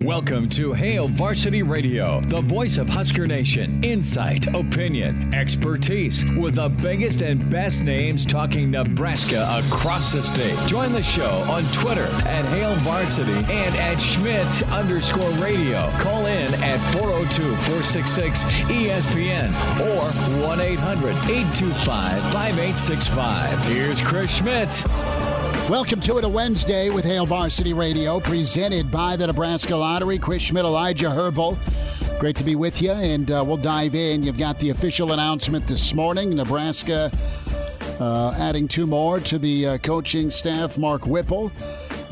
Welcome to Hail Varsity Radio, the voice of Husker Nation. Insight, opinion, expertise, with the biggest and best names talking Nebraska across the state. Join the show on Twitter at Hail Varsity and at Schmidt_radio. Call in at 402-466-ESPN or 1-800-825-5865. Here's Chris Schmidt. Welcome to it, a Wednesday with Hail Varsity Radio, presented by the Nebraska Lottery. Chris Schmidt, Elijah Herbel. Great to be with you, and we'll dive in. You've got the official announcement this morning. Nebraska adding two more to the coaching staff. Mark Whipple,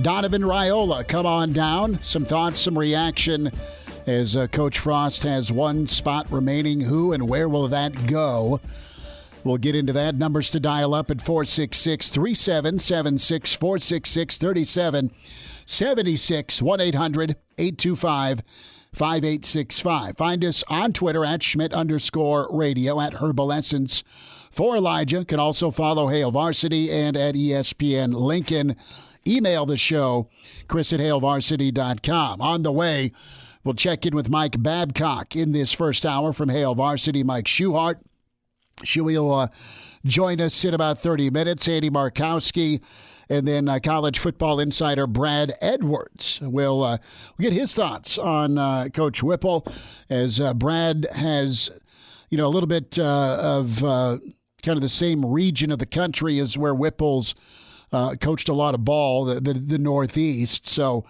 Donovan Raiola come on down. Some thoughts, some reaction as Coach Frost has one spot remaining. Who and where will that go? We'll get into that. Numbers to dial up at 466-3776, 466-3776, 1-800-825-5865. Find us on Twitter at Schmidt_radio, at Herbal Essence. For Elijah, can also follow Hail Varsity and at ESPN Lincoln. Email the show, chris@hailvarsity.com. On the way, we'll check in with Mike Babcock in this first hour from Hail Varsity. Mike Schuchart. Shuey will join us in about 30 minutes. Andy Markowski, and then college football insider Brad Edwards will get his thoughts on Coach Whipple, as Brad has, a little bit of kind of the same region of the country as where Whipple's coached a lot of ball, the Northeast. So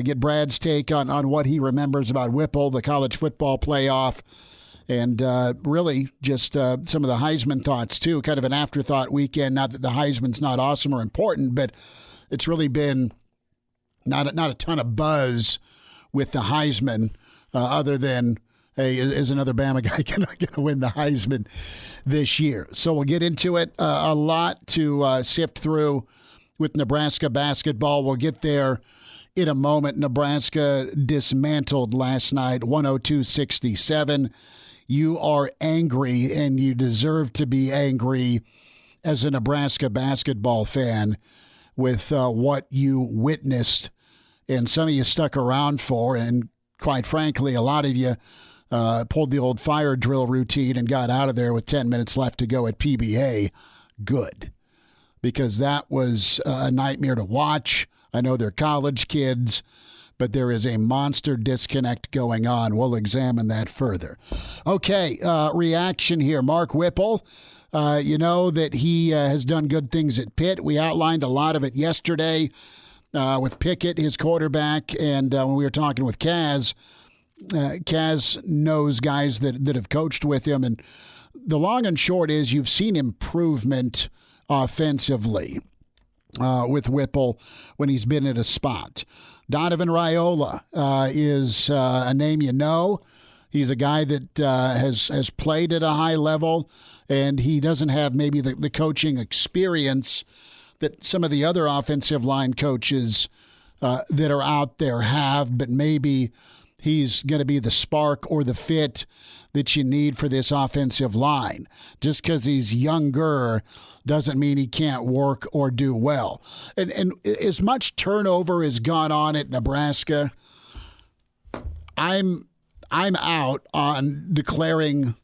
get Brad's take on what he remembers about Whipple, the college football playoff, and really just some of the Heisman thoughts, too. Kind of an afterthought weekend. Not that the Heisman's not awesome or important, but it's really been not a ton of buzz with the Heisman other than, hey, is another Bama guy going to win the Heisman this year? So we'll get into it. A lot to sift through with Nebraska basketball. We'll get there in a moment. Nebraska dismantled last night, 102-67. You are angry, and you deserve to be angry as a Nebraska basketball fan with what you witnessed, and some of you stuck around for, and quite frankly, a lot of you pulled the old fire drill routine and got out of there with 10 minutes left to go at PBA. Good, because that was a nightmare to watch. I know they're college kids, but there is a monster disconnect going on. We'll examine that further. Okay, reaction here. Mark Whipple, you know that he has done good things at Pitt. We outlined a lot of it yesterday with Pickett, his quarterback, and when we were talking with Kaz, Kaz knows guys that have coached with him. And the long and short is you've seen improvement offensively with Whipple when he's been at a spot. Donovan Raiola is a name you know. He's a guy that has played at a high level, and he doesn't have maybe the coaching experience that some of the other offensive line coaches that are out there have, but maybe he's going to be the spark or the fit that you need for this offensive line. Just because he's younger doesn't mean he can't work or do well. And as much turnover has gone on at Nebraska, I'm out on declaring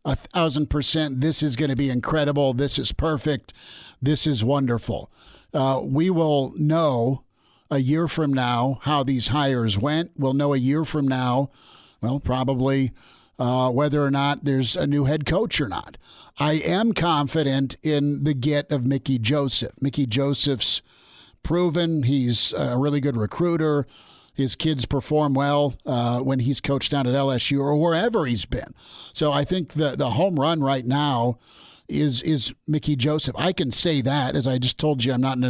1,000% this is going to be incredible, this is perfect, this is wonderful. We will know a year from now how these hires went. We'll know a year from now, well, probably whether or not there's a new head coach or not. I am confident in the get of Mickey Joseph. Mickey Joseph's proven he's a really good recruiter. His kids perform well when he's coached down at LSU or wherever he's been. So I think the home run right now is Mickey Joseph. I can say that, as I just told you. I'm not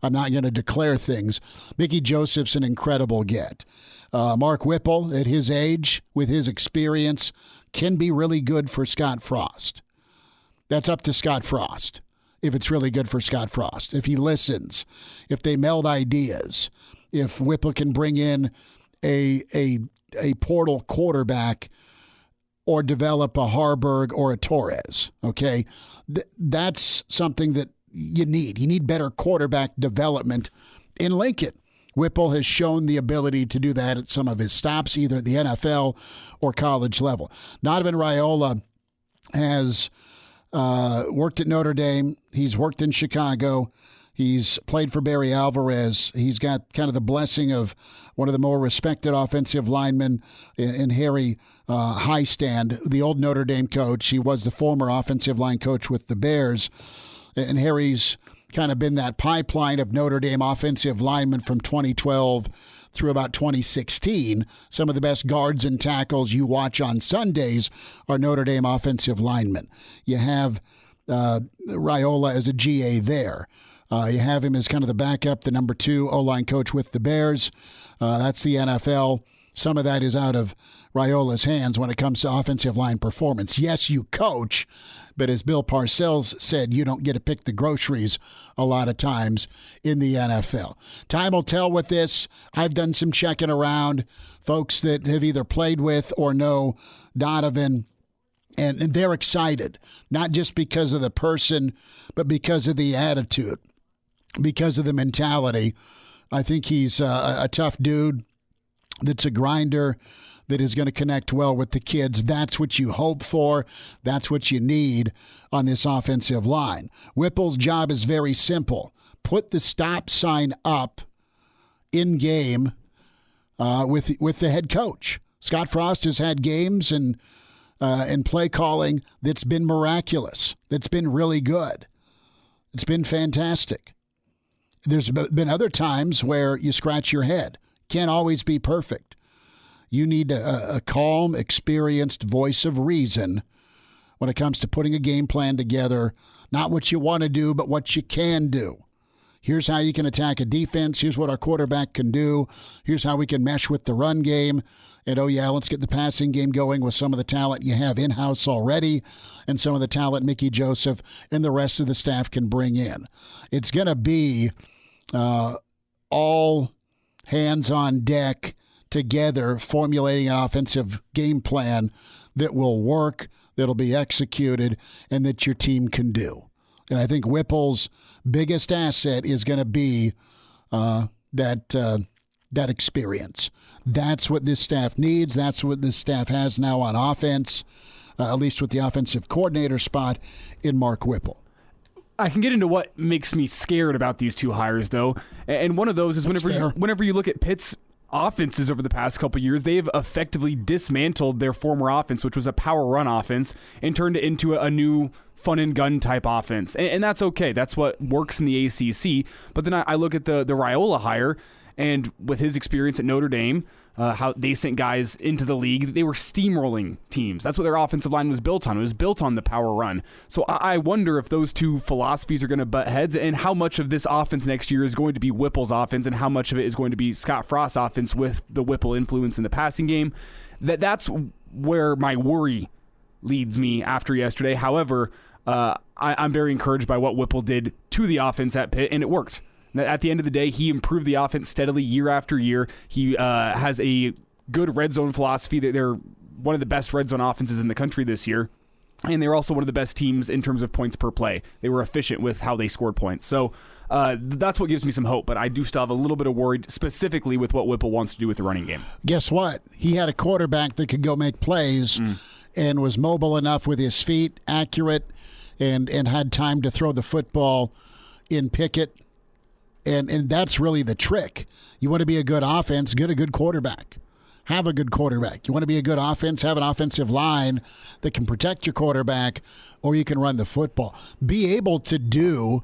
gonna declare things. Mickey Joseph's an incredible get. Mark Whipple, at his age, with his experience, can be really good for Scott Frost. That's up to Scott Frost, if it's really good for Scott Frost. If he listens, if they meld ideas, if Whipple can bring in a portal quarterback or develop a Harburg or a Torres, okay? That's something that you need. You need better quarterback development in Lincoln. Whipple has shown the ability to do that at some of his stops, either at the NFL or college level. Donovan Raiola has worked at Notre Dame. He's worked in Chicago. He's played for Barry Alvarez. He's got kind of the blessing of one of the more respected offensive linemen in Harry Highstand, the old Notre Dame coach. He was the former offensive line coach with the Bears. And Harry's kind of been that pipeline of Notre Dame offensive linemen from 2012 through about 2016. Some of the best guards and tackles you watch on Sundays are Notre Dame offensive linemen. You have Raiola as a GA there. You have him as kind of the backup, the number 2 O-line coach with the Bears. That's the NFL. Some of that is out of Raiola's hands when it comes to offensive line performance. Yes, you coach, but as Bill Parcells said, you don't get to pick the groceries a lot of times in the NFL. Time will tell with this. I've done some checking around, folks that have either played with or know Donovan, and they're excited, not just because of the person, but because of the attitude, because of the mentality. I think he's a tough dude that's a grinder, that is going to connect well with the kids. That's what you hope for. That's what you need on this offensive line. Whipple's job is very simple. Put the stop sign up in game with the head coach. Scott Frost has had games and play calling that's been miraculous, that's been really good. It's been fantastic. There's been other times where you scratch your head. Can't always be perfect. You need a calm, experienced voice of reason when it comes to putting a game plan together. Not what you want to do, but what you can do. Here's how you can attack a defense. Here's what our quarterback can do. Here's how we can mesh with the run game. And, oh, yeah, let's get the passing game going with some of the talent you have in-house already and some of the talent Mickey Joseph and the rest of the staff can bring in. It's going to be all hands on deck together, formulating an offensive game plan that will work, that'll be executed, and that your team can do. And I think Whipple's biggest asset is going to be that experience. That's what this staff needs. That's what this staff has now on offense, at least with the offensive coordinator spot in Mark Whipple. I can get into what makes me scared about these two hires, though. And one of those is whenever you look at Pitt's offenses over the past couple of years, they've effectively dismantled their former offense, which was a power run offense, and turned it into a new fun and gun type offense. And that's okay. That's what works in the ACC. But then I look at the Raiola hire, and with his experience at Notre Dame, how they sent guys into the league, they were steamrolling teams. That's what their offensive line was built on. It was built on the power run. So I wonder if those two philosophies are going to butt heads, and how much of this offense next year is going to be Whipple's offense, and how much of it is going to be Scott Frost's offense with the Whipple influence in the passing game. That's where my worry leads me after yesterday. However, I'm very encouraged by what Whipple did to the offense at Pitt, and it worked. At the end of the day, he improved the offense steadily year after year. He has a good red zone philosophy. They're one of the best red zone offenses in the country this year. And they're also one of the best teams in terms of points per play. They were efficient with how they scored points. So that's what gives me some hope. But I do still have a little bit of worry, specifically with what Whipple wants to do with the running game. Guess what? He had a quarterback that could go make plays and was mobile enough with his feet, accurate, and had time to throw the football in Pickett. And that's really the trick. You want to be a good offense, get a good quarterback. Have a good quarterback. You want to be a good offense, have an offensive line that can protect your quarterback, or you can run the football. Be able to do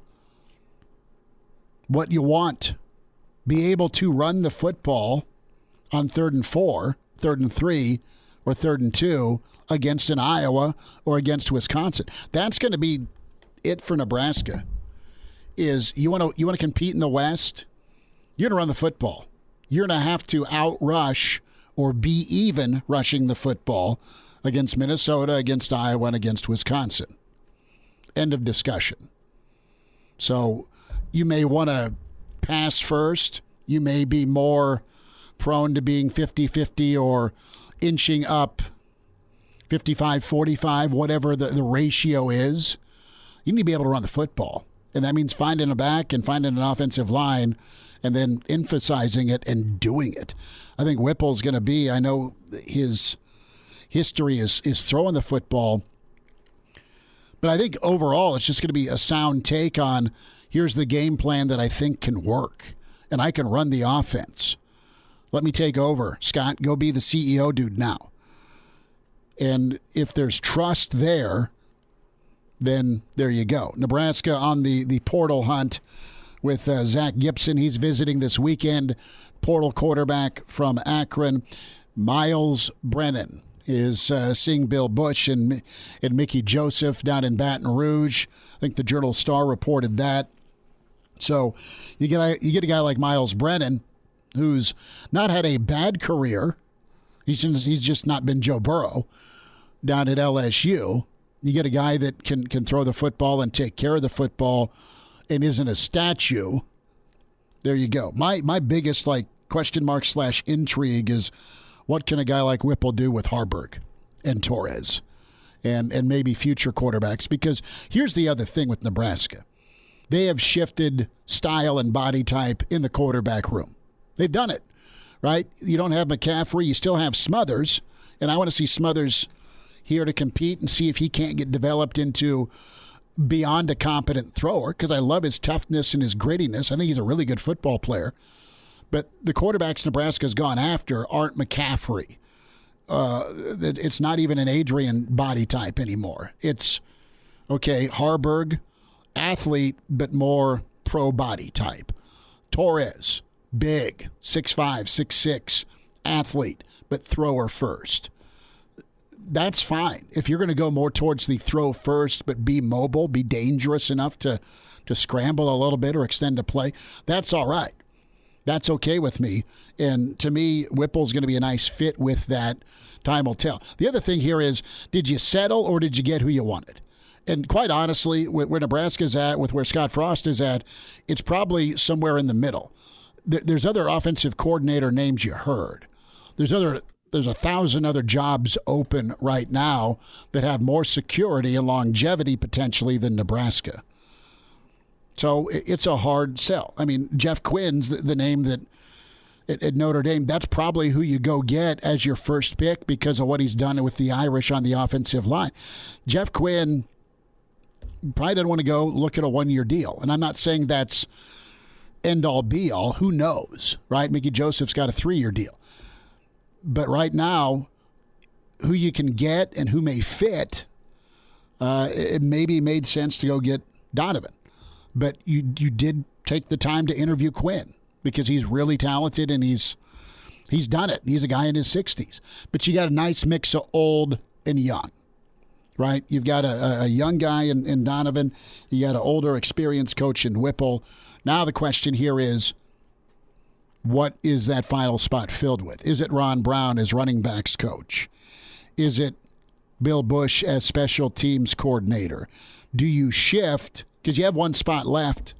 what you want. Be able to run the football on 3rd and 4, 3rd and 3, or 3rd and 2 against an Iowa or against Wisconsin. That's going to be it for Nebraska. Is you want to compete in the West, you're going to run the football. You're going to have to outrush or be even rushing the football against Minnesota, against Iowa, and against Wisconsin. End of discussion. So you may want to pass first. You may be more prone to being 50-50 or inching up 55-45, whatever the ratio is. You need to be able to run the football. And that means finding a back and finding an offensive line and then emphasizing it and doing it. I think Whipple's going to be, I know his history is throwing the football, but I think overall it's just going to be a sound take on here's the game plan that I think can work, and I can run the offense. Let me take over. Scott, go be the CEO dude now. And if there's trust there, then there you go. Nebraska on the portal hunt with Zach Gibson. He's visiting this weekend. Portal quarterback from Akron. Miles Brennan is seeing Bill Bush and Mickey Joseph down in Baton Rouge. I think the Journal-Star reported that. So you get a guy like Miles Brennan, who's not had a bad career. He's just not been Joe Burrow down at LSU. You get a guy that can throw the football and take care of the football and isn't a statue. There you go. My biggest question mark / intrigue is what can a guy like Whipple do with Harburg and Torres and maybe future quarterbacks? Because here's the other thing with Nebraska. They have shifted style and body type in the quarterback room. They've done it, right? You don't have McCaffrey. You still have Smothers, and I want to see Smothers here to compete and see if he can't get developed into beyond a competent thrower, because I love his toughness and his grittiness. I think he's a really good football player. But the quarterbacks Nebraska's gone after aren't McCaffrey. It's not even an Adrian body type anymore. It's, okay, Harburg, athlete, but more pro body type. Torres, big, 6'5", 6'6", athlete, but thrower first. That's fine. If you're going to go more towards the throw first, but be mobile, be dangerous enough to scramble a little bit or extend a play, that's all right. That's okay with me. And to me, Whipple's going to be a nice fit with that. Time will tell. The other thing here is, did you settle or did you get who you wanted? And quite honestly, where Nebraska's at, with where Scott Frost is at, it's probably somewhere in the middle. There's other offensive coordinator names you heard. There's 1,000 other jobs open right now that have more security and longevity potentially than Nebraska. So it's a hard sell. I mean, Jeff Quinn's the name that at Notre Dame, that's probably who you go get as your first pick because of what he's done with the Irish on the offensive line. Jeff Quinn probably doesn't want to go look at a one-year deal. And I'm not saying that's end-all, be-all. Who knows, right? Mickey Joseph's got a 3-year deal. But right now, who you can get and who may fit, it maybe made sense to go get Donovan. But you did take the time to interview Quinn because he's really talented and he's done it. He's a guy in his 60s. But you got a nice mix of old and young, right? You've got a young guy in Donovan. You got an older, experienced coach in Whipple. Now the question here is, what is that final spot filled with? Is it Ron Brown as running backs coach? Is it Bill Bush as special teams coordinator? Do you shift? Because you have one spot left,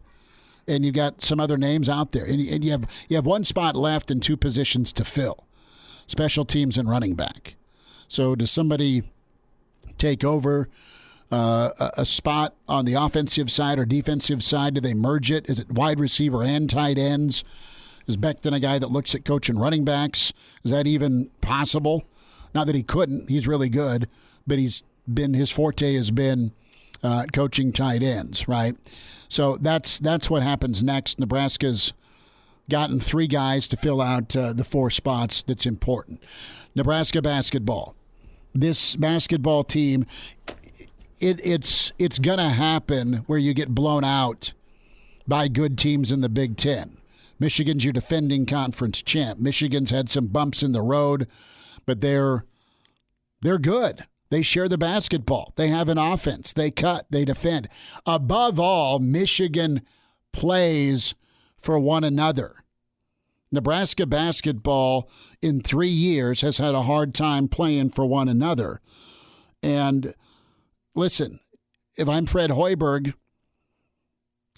and you've got some other names out there. And you have one spot left and 2 positions to fill, special teams and running back. So does somebody take over a spot on the offensive side or defensive side? Do they merge it? Is it wide receiver and tight ends? Is Becton a guy that looks at coaching running backs? Is that even possible? Not that he couldn't. He's really good, but his forte has been coaching tight ends, right? So that's what happens next. Nebraska's gotten 3 guys to fill out the 4 spots that's important. Nebraska basketball. This basketball team, it's going to happen where you get blown out by good teams in the Big Ten. Michigan's your defending conference champ. Michigan's had some bumps in the road, but they're good. They share the basketball. They have an offense. They cut. They defend. Above all, Michigan plays for one another. Nebraska basketball in 3 years has had a hard time playing for one another. And listen, if I'm Fred Hoiberg,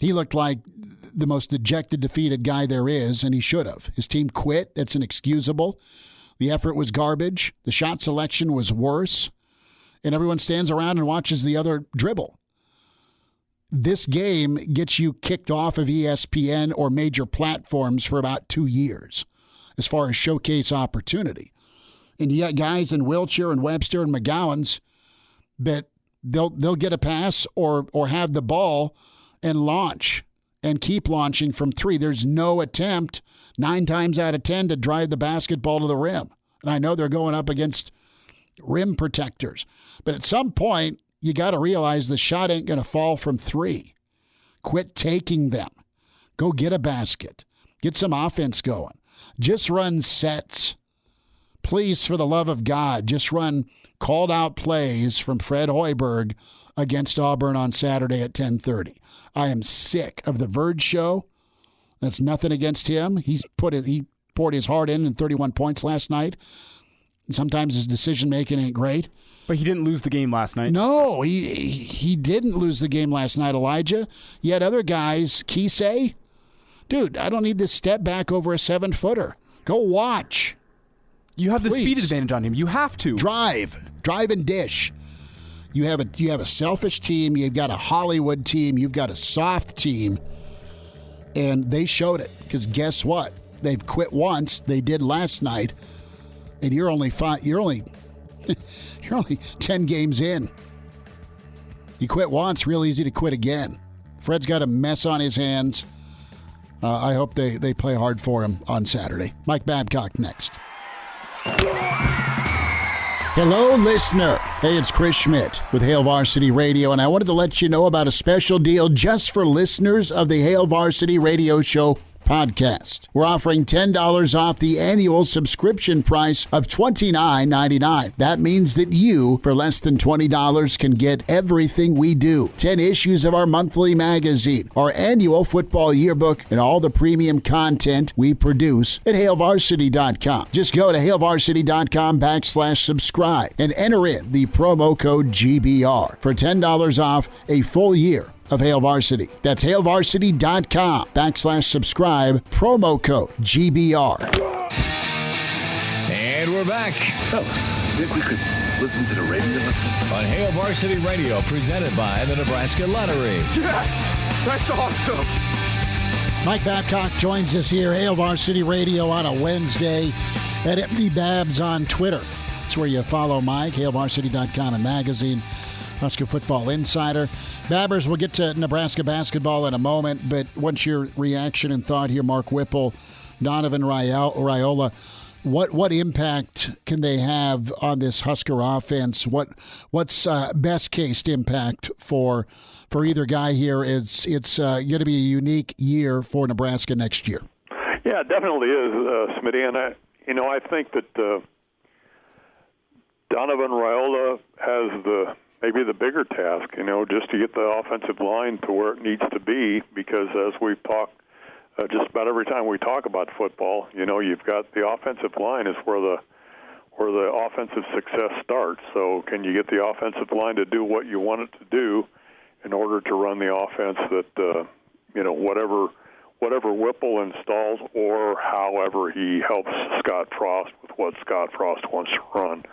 he looked like the most dejected, defeated guy there is, and he should have. His team quit. That's inexcusable. The effort was garbage. The shot selection was worse. And everyone stands around and watches the other dribble. this game gets you kicked off of ESPN or major platforms for about 2 years as far as showcase opportunity. And you got guys in Wiltshire and Webster and McGowan's that they'll get a pass or have the ball and launch and keep launching from 3. There's no attempt 9 times out of 10 to drive the basketball to the rim. And I know they're going up against rim protectors. But at some point, you got to realize the shot ain't going to fall from 3. Quit taking them. Go get a basket. Get some offense going. Just run sets. Please, for the love of God, just run called-out plays from Fred Hoiberg against Auburn on Saturday at 10:30. I am sick of the Verge show. That's nothing against him. He poured his heart in 31 points last night. And sometimes his decision-making ain't great. But he didn't lose the game last night. No, he didn't lose the game last night, Elijah. You had other guys, Kisei. Dude, I don't need this step back over a 7-footer. Go watch. You have the Please. speed advantage on him. You have to. Drive and dish. You have a selfish team. You've got a Hollywood team. You've got a soft team. And they showed it. Because guess what? They've quit once. They did last night. And you're only 10 games in. You quit once, real easy to quit again. Fred's got a mess on his hands. I hope they play hard for him on Saturday. Mike Babcock next. Hello, listener. Hey, it's Chris Schmidt with Hail Varsity Radio, and I wanted to let you know about a special deal just for listeners of the Hail Varsity Radio Show podcast. We're offering $10 off the annual subscription price of $29.99. That means that you, for less than $20, can get everything we do. 10 issues of our monthly magazine, our annual football yearbook, and all the premium content we produce at HailVarsity.com. Just go to HailVarsity.com/subscribe and enter in the promo code GBR for $10 off a full year of Hail Varsity. That's HailVarsity.com/subscribe, promo code GBR. And we're back Fellas, think we could listen to the radio on Hail Varsity Radio, presented by the Nebraska Lottery. Yes! That's awesome! Mike Babcock joins us here, Hail Varsity Radio on a Wednesday at MD Babs on Twitter. That's where you follow Mike, HailVarsity.com and magazine, Husker Football Insider. Babbers, we'll get to Nebraska basketball in a moment, but what's your reaction and thought here, Mark Whipple, Donovan Raiola? What impact can they have on this Husker offense? What's best case impact for either guy here? It's going to be a unique year for Nebraska next year. Yeah, it definitely is, Smitty, and I think that Donovan Raiola has maybe the bigger task, just to get the offensive line to where it needs to be, because as we've talked just about every time we talk about football, you've got the offensive line is where the offensive success starts. So can you get the offensive line to do what you want it to do in order to run the offense that, whatever Whipple installs, or however he helps Scott Frost with what Scott Frost wants to run,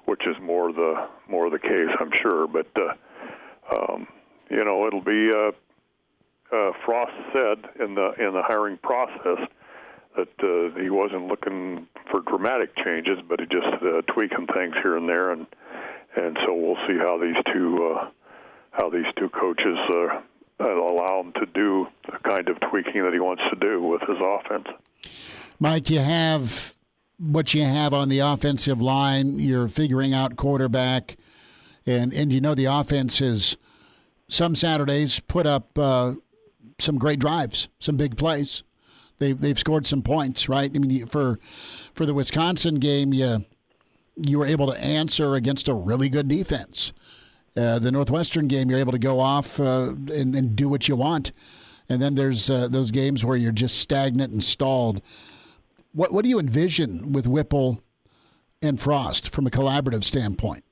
which is more the case, I'm sure. But it'll be Frost said in the hiring process that he wasn't looking for dramatic changes, but he just tweaking things here and there, and so we'll see how these two coaches allow him to do the kind of tweaking that he wants to do with his offense. Mike, you have what you have on the offensive line. You're figuring out quarterback, and the offense has some Saturdays put up some great drives, some big plays. They've scored some points, right? I mean, for the Wisconsin game, you were able to answer against a really good defense. The Northwestern game, you're able to go off and do what you want. And then there's those games where you're just stagnant and stalled. What do you envision with Whipple and Frost from a collaborative standpoint?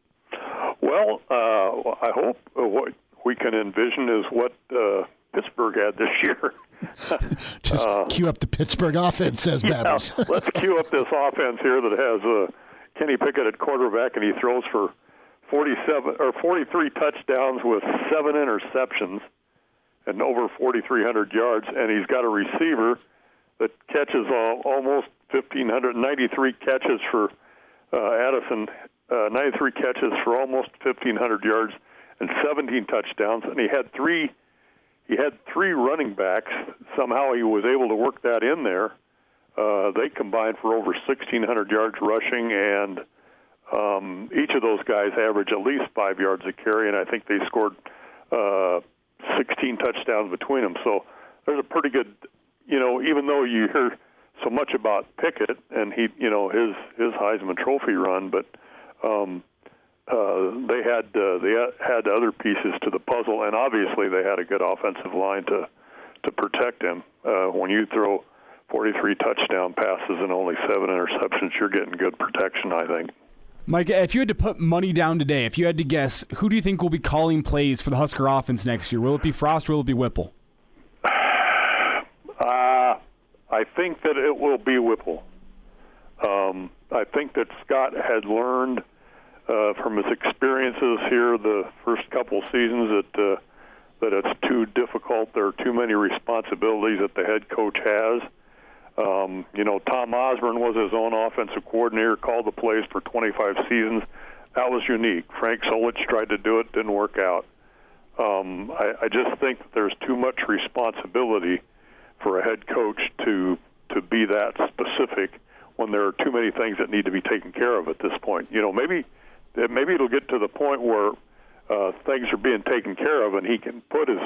Well, I hope what we can envision is what Pittsburgh had this year. Just cue up the Pittsburgh offense, says Babbers. Yeah, let's cue up this offense here that has Kenny Pickett at quarterback, and he throws for 43 touchdowns with 7 interceptions. and over 4,300 yards, and he's got a receiver that catches almost 1,593 catches for Addison, 93 catches for almost 1,500 yards and 17 touchdowns, and he had three running backs. Somehow he was able to work that in there. They combined for over 1,600 yards rushing, and each of those guys averaged at least 5 yards a carry, and I think they scored 16 touchdowns between them. So there's a pretty good, even though you hear so much about Pickett and his Heisman Trophy run, but they had other pieces to the puzzle, and obviously they had a good offensive line to protect him. When you throw 43 touchdown passes and only 7 interceptions, you're getting good protection, I think. Mike, if you had to put money down today, if you had to guess, who do you think will be calling plays for the Husker offense next year? Will it be Frost or will it be Whipple? I think that it will be Whipple. I think that Scott had learned from his experiences here the first couple seasons that it's too difficult. There are too many responsibilities that the head coach has. Tom Osborne was his own offensive coordinator, called the plays for 25 seasons. That was unique. Frank Solich tried to do it, didn't work out. I just think that there's too much responsibility for a head coach to be that specific when there are too many things that need to be taken care of at this point. Maybe it'll get to the point where things are being taken care of and he can put his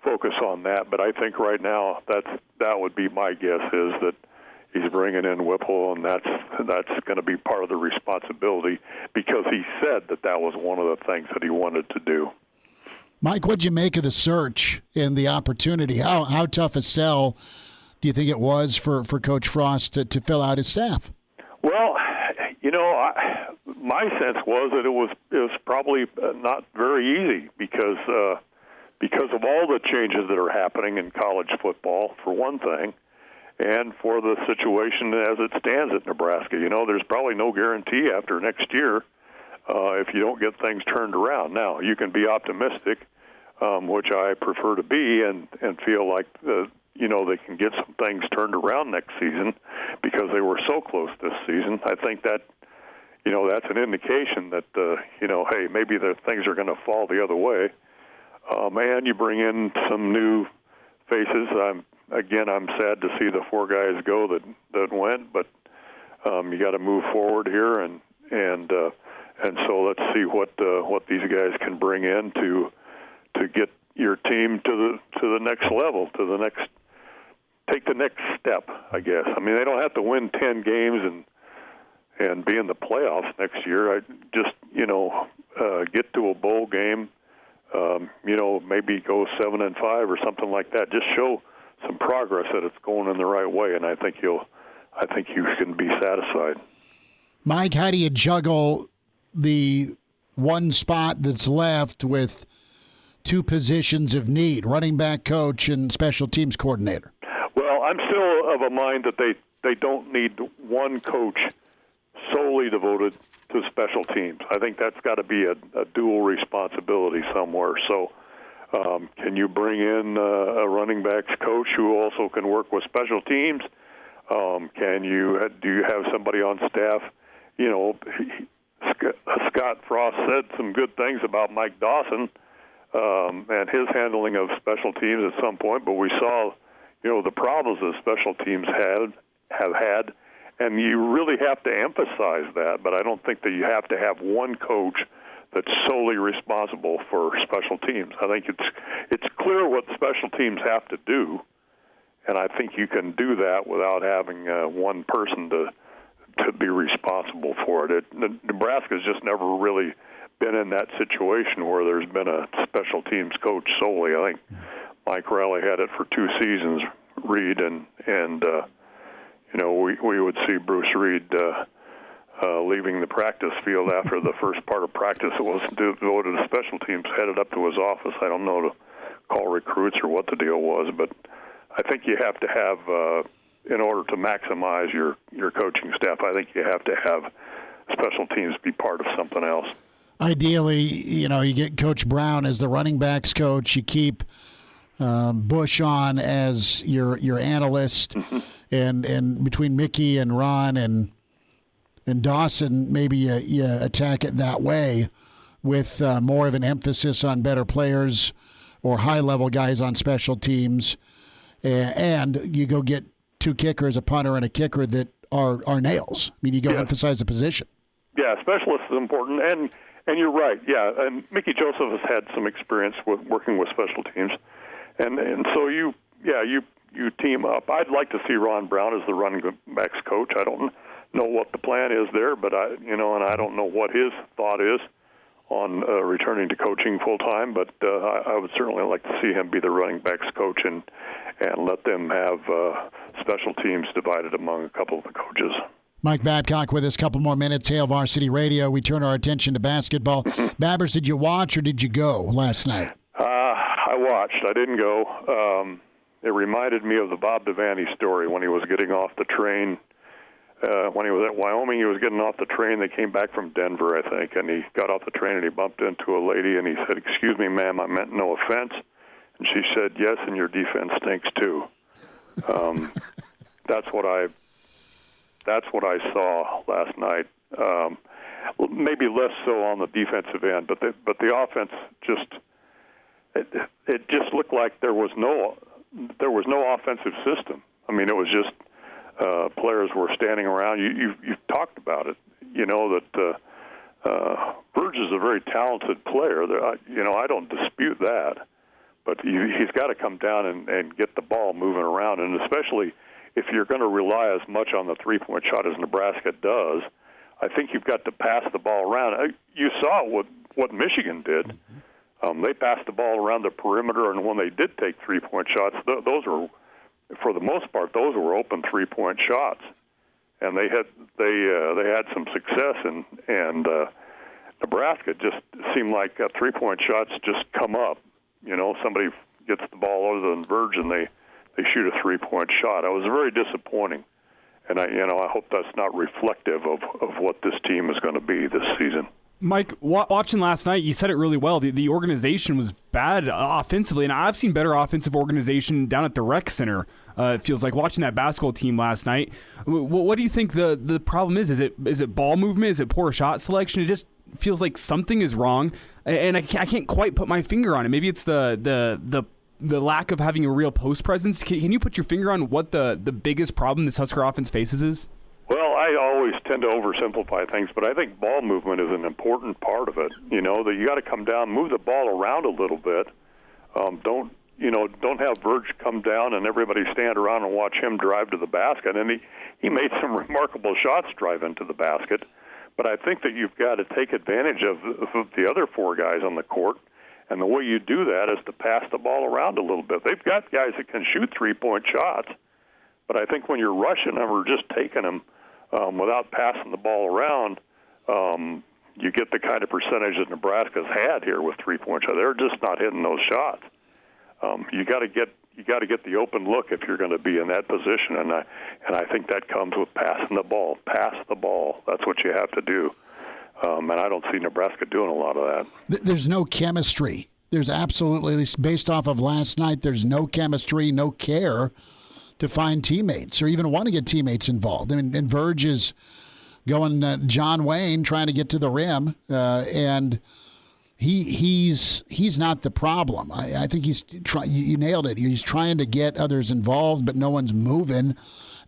focus on that. But I think right now that would be my guess, is that he's bringing in Whipple, and that's going to be part of the responsibility, because he said that was one of the things that he wanted to do. Mike, what'd you make of the search and the opportunity? How tough a sell do you think it was for Coach Frost to fill out his staff? Well, my sense was that it was probably not very easy because of all the changes that are happening in college football, for one thing, and for the situation as it stands at Nebraska. There's probably no guarantee after next year if you don't get things turned around. Now, you can be optimistic, which I prefer to be, and feel like they can get some things turned around next season because they were so close this season. I think that that's an indication that hey, maybe the things are going to fall the other way. And you bring in some new faces. I'm sad to see the 4 guys go that went, but you got to move forward here, and so let's see what these guys can bring in to get your team to the next level, take the next step, I guess. I mean, they don't have to win 10 games and be in the playoffs next year. I just get to a bowl game. Maybe go 7-5 or something like that. Just show some progress that it's going in the right way, and I think you can be satisfied. Mike, how do you juggle the one spot that's left with 2 positions of need, running back coach and special teams coordinator? Well, I'm still of a mind that they don't need one coach solely devoted to special teams. I think that's got to be a dual responsibility somewhere. So can you bring in a running backs coach who also can work with special teams? Do you have somebody on staff? Scott Frost said some good things about Mike Dawson and his handling of special teams at some point, but we saw the problems that special teams have had. And you really have to emphasize that, but I don't think that you have to have one coach that's solely responsible for special teams. I think it's clear what special teams have to do, and I think you can do that without having one person to be responsible for it. Nebraska's just never really been in that situation where there's been a special teams coach solely. I think Mike Riley had it for 2 seasons, Reed, and we would see Bruce Reed leaving the practice field after the first part of practice. It was devoted to special teams, headed up to his office. I don't know to call recruits or what the deal was, but I think you have to have, in order to maximize your coaching staff, I think you have to have special teams be part of something else. Ideally, you get Coach Brown as the running backs coach. You keep Bush on as your analyst, and between Mickey and Ron and Dawson, maybe you attack it that way with more of an emphasis on better players or high-level guys on special teams, and you go get two kickers, a punter and a kicker that are nails. I mean, you go emphasize the position. Yeah, specialist is important, and you're right. Yeah, and Mickey Joseph has had some experience with working with special teams, and so you team up. I'd like to see Ron Brown as the running backs coach. I don't know what the plan is there, but and I don't know what his thought is on returning to coaching full time. But I would certainly like to see him be the running backs coach and let them have special teams divided among a couple of the coaches. Mike Babcock with us, a couple more minutes. Hail Varsity Radio. We turn our attention to basketball. Babbers, did you watch or did you go last night? I watched. I didn't go. It reminded me of the Bob Devaney story when he was getting off the train. When he was at Wyoming, he was getting off the train. They came back from Denver, I think, and he got off the train and he bumped into a lady and he said, "Excuse me, ma'am, I meant no offense." And she said, "Yes, and your defense stinks too." That's what I saw last night. Maybe less so on the defensive end, but the offense it just looked like there was no offensive system. I mean, it was just players were standing around. You've talked about it. You know that Verge is a very talented player. I don't dispute that, but he's got to come down and get the ball moving around, and especially if you're going to rely as much on the three-point shot as Nebraska does, I think you've got to pass the ball around. You saw what Michigan did. They passed the ball around the perimeter, and when they did take three-point shots, those were, for the most part, those were open three-point shots, and they had some success. And Nebraska just seemed like three-point shots just come up. You know, somebody gets the ball other than Verge, and they shoot a three-point shot. It was very disappointing, and I hope that's not reflective of what this team is going to be this season. Mike, watching last night, you said it really well. The organization was bad offensively, and I've seen better offensive organization down at the rec center. It feels like watching that basketball team last night. What do you think the problem is? Is it ball movement? Is it poor shot selection? It just feels like something is wrong, and I can't quite put my finger on it. Maybe it's the lack of having a real post presence. Can you put your finger on what the biggest problem this Husker offense faces is? Well, I always tend to oversimplify things, but I think ball movement is an important part of it. You know, that you got to come down, move the ball around a little bit. Don't have Verge come down and everybody stand around and watch him drive to the basket. And he made some remarkable shots driving to the basket. But I think that you've got to take advantage of the other four guys on the court. And the way you do that is to pass the ball around a little bit. They've got guys that can shoot three-point shots, but I think when you're rushing them or just taking them without passing the ball around, you get the kind of percentage that Nebraska's had here with three-point shots. They're just not hitting those shots. You got to get the open look if you're going to be in that position, and I think that comes with passing the ball. Pass the ball. That's what you have to do. And I don't see Nebraska doing a lot of that. There's no chemistry. There's absolutely, at least based off of last night, there's no chemistry, no care to find teammates or even want to get teammates involved. I mean, and Verge is going John Wayne trying to get to the rim, and he's not the problem. I think you nailed it. He's trying to get others involved, but no one's moving.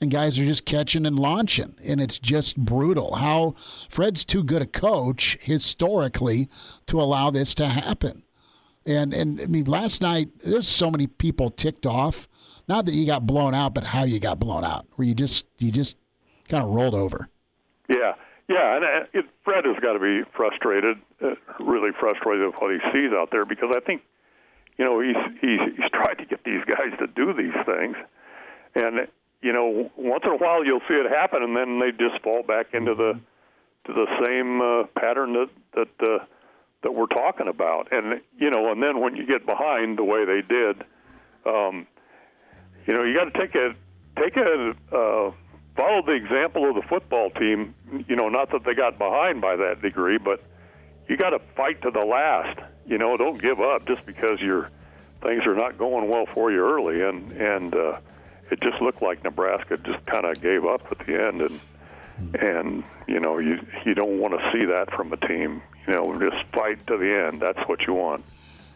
And guys are just catching and launching, and it's just brutal. How Fred's too good a coach historically to allow this to happen. And I mean, last night there's so many people ticked off. Not that you got blown out, but how you got blown out, where you just kind of rolled over. Yeah, and Fred has got to be frustrated, really frustrated with what he sees out there, because I think he's tried to get these guys to do these things, and once in a while you'll see it happen, and then they just fall back into the same pattern that we're talking about. And and then when you get behind the way they did, you got to follow the example of the football team. Not that they got behind by that degree, but you got to fight to the last. Don't give up just because you're things are not going well for you early, and it just looked like Nebraska just kind of gave up at the end, and you don't want to see that from a team. Just fight to the end. That's what you want.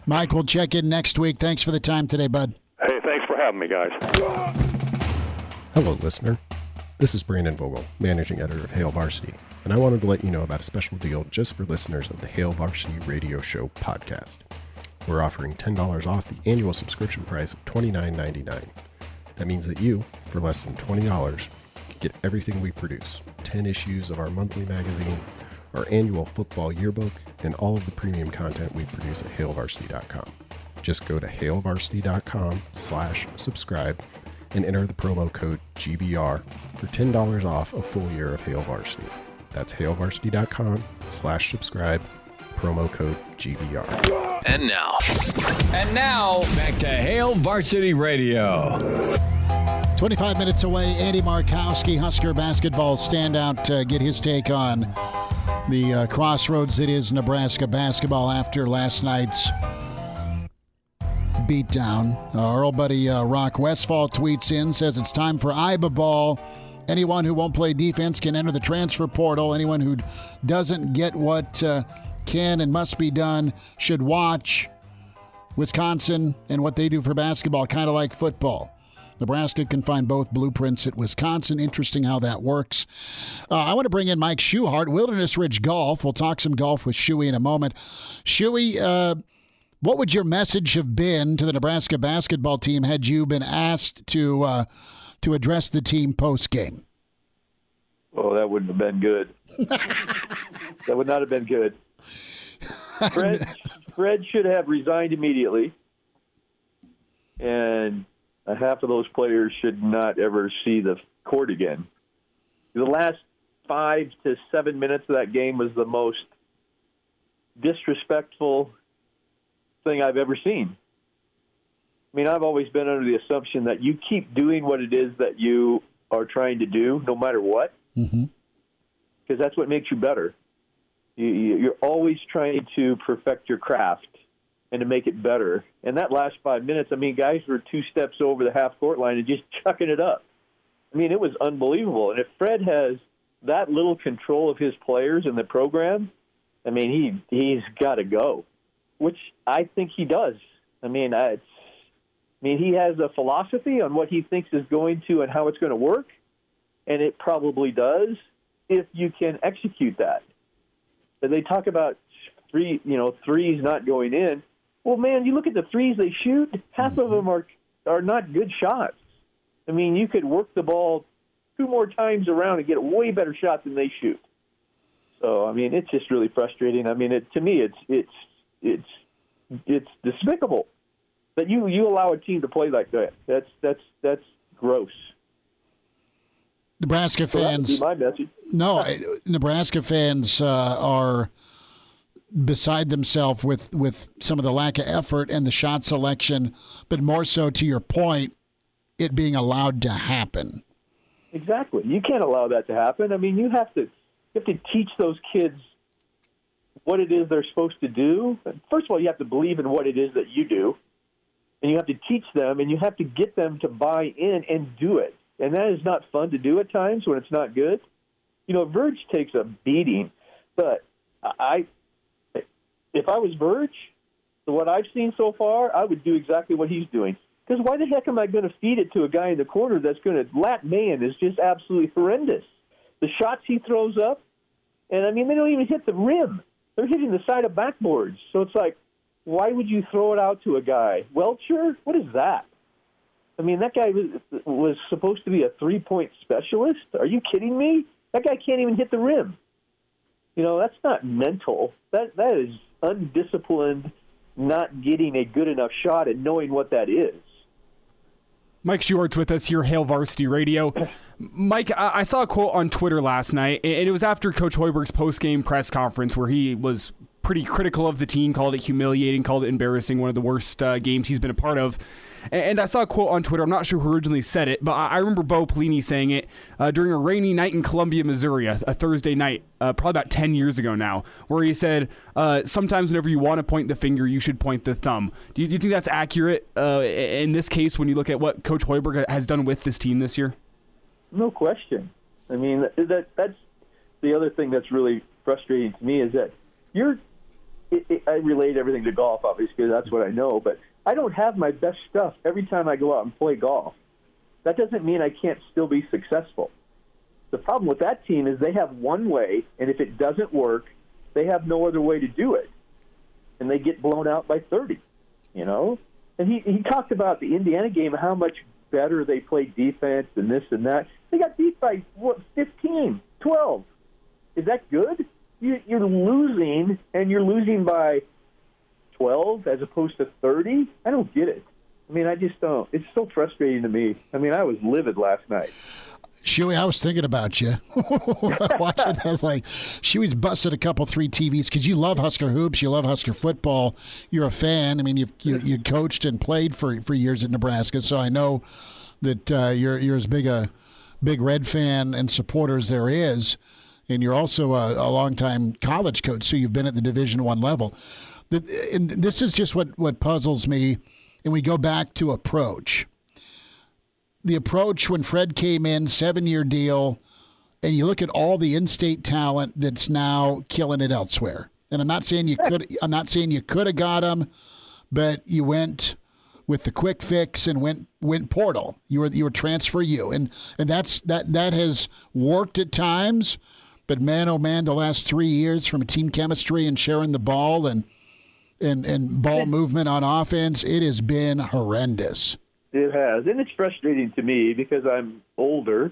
Mike, we'll check in next week. Thanks for the time today, bud. Hey, thanks for having me, guys. Hello, listener. This is Brandon Vogel, managing editor of Hail Varsity, and I wanted to let you know about a special deal just for listeners of the Hail Varsity Radio Show podcast. We're offering $10 off the annual subscription price of $29.99. That means that you, for less than $20, get everything we produce, 10 issues of our monthly magazine, our annual football yearbook, and all of the premium content we produce at hailvarsity.com. Just go to hailvarsity.com/subscribe and enter the promo code GBR for $10 off a full year of Hail Varsity. That's hailvarsity.com/subscribe, promo code GBR. And now, back to Hail Varsity Radio. 25 minutes away, Andy Markowski, Husker basketball standout, get his take on the crossroads that is Nebraska basketball after last night's beatdown. Our old buddy Rock Westfall tweets in, says it's time for IBA ball. Anyone who won't play defense can enter the transfer portal. Anyone who doesn't get what can and must be done should watch Wisconsin and what they do for basketball, kind of like football. Nebraska can find both blueprints at Wisconsin. Interesting how that works. I want to bring in Mike Schuchart, Wilderness Ridge Golf. We'll talk some golf with Shuey in a moment. Shuey, what would your message have been to the Nebraska basketball team had you been asked to address the team post-game? Oh, that wouldn't have been good. That would not have been good. Fred should have resigned immediately, and half of those players should not ever see the court again. The last 5 to 7 minutes of that game was the most disrespectful thing I've ever seen. I mean, I've always been under the assumption that you keep doing what it is that you are trying to do, no matter what, because that's what makes you better. You're always trying to perfect your craft and to make it better. And that last 5 minutes, I mean, guys were 2 steps over the half-court line and just chucking it up. I mean, it was unbelievable. And if Fred has that little control of his players and the program, I mean, he's got to go, which I think he does. I mean, he has a philosophy on what he thinks is going to and how it's going to work, and it probably does if you can execute that. And they talk about threes not going in. Well, man, you look at the threes they shoot, half of them are not good shots. I mean, you could work the ball 2 more times around and get a way better shot than they shoot. So, I mean, it's just really frustrating. I mean, to me, it's despicable that you allow a team to play like that. That's gross. Nebraska fans. So that would be my message. No, Nebraska fans are beside themselves with some of the lack of effort and the shot selection, but more so, to your point, it being allowed to happen. Exactly. You can't allow that to happen. I mean, you have to teach those kids what it is they're supposed to do. First of all, you have to believe in what it is that you do, and you have to teach them, and you have to get them to buy in and do it. And that is not fun to do at times when it's not good. You know, Verge takes a beating, but if I was Verge, what I've seen so far, I would do exactly what he's doing. Because why the heck am I going to feed it to a guy in the corner that's going to – Lat Mayan is just absolutely horrendous. The shots he throws up, and, I mean, they don't even hit the rim. They're hitting the side of backboards. So it's like, why would you throw it out to a guy? Welcher? What is that? I mean, that guy was supposed to be a three-point specialist. Are you kidding me? That guy can't even hit the rim. You know, that's not mental. That is undisciplined, not getting a good enough shot and knowing what that is. Mike Schuchart's with us here, Hail Varsity Radio. Mike, I saw a quote on Twitter last night, and it was after Coach Hoiberg's post-game press conference where he was pretty critical of the team, called it humiliating, called it embarrassing, one of the worst games he's been a part of. And I saw a quote on Twitter. I'm not sure who originally said it, but I remember Bo Pelini saying it during a rainy night in Columbia, Missouri, a Thursday night, probably about 10 years ago now, where he said, sometimes whenever you want to point the finger, you should point the thumb. Do you think that's accurate in this case when you look at what Coach Hoiberg has done with this team this year? No question. I mean, that's the other thing that's really frustrating to me is that I relate everything to golf, obviously, because that's what I know, but I don't have my best stuff every time I go out and play golf. That doesn't mean I can't still be successful. The problem with that team is they have one way, and if it doesn't work, they have no other way to do it. And they get blown out by 30, you know? And he talked about the Indiana game, how much better they played defense and this and that. They got beat by, 15, 12. Is that good? You're losing, and you're losing by 12 as opposed to 30? I don't get it. I mean, I just don't. It's so frustrating to me. I mean, I was livid last night. Shuey, I was thinking about you. Watching, I was like, Shuey's busted a couple, 3 TVs because you love Husker hoops, you love Husker football. You're a fan. I mean, you coached and played for years at Nebraska, so I know that you're as big Red fan and supporter as there is, and you're also a longtime college coach, so you've been at the Division I level. And this is just what puzzles me, and we go back to approach. The approach when Fred came in, 7-year deal, and you look at all the in-state talent that's now killing it elsewhere. And I'm not saying you could have got him, but you went with the quick fix and went portal. You were transfer you, and that has worked at times. But man, oh man, the last 3 years from team chemistry and sharing the ball and ball movement on offense, it has been horrendous. It has, and it's frustrating to me because I'm older,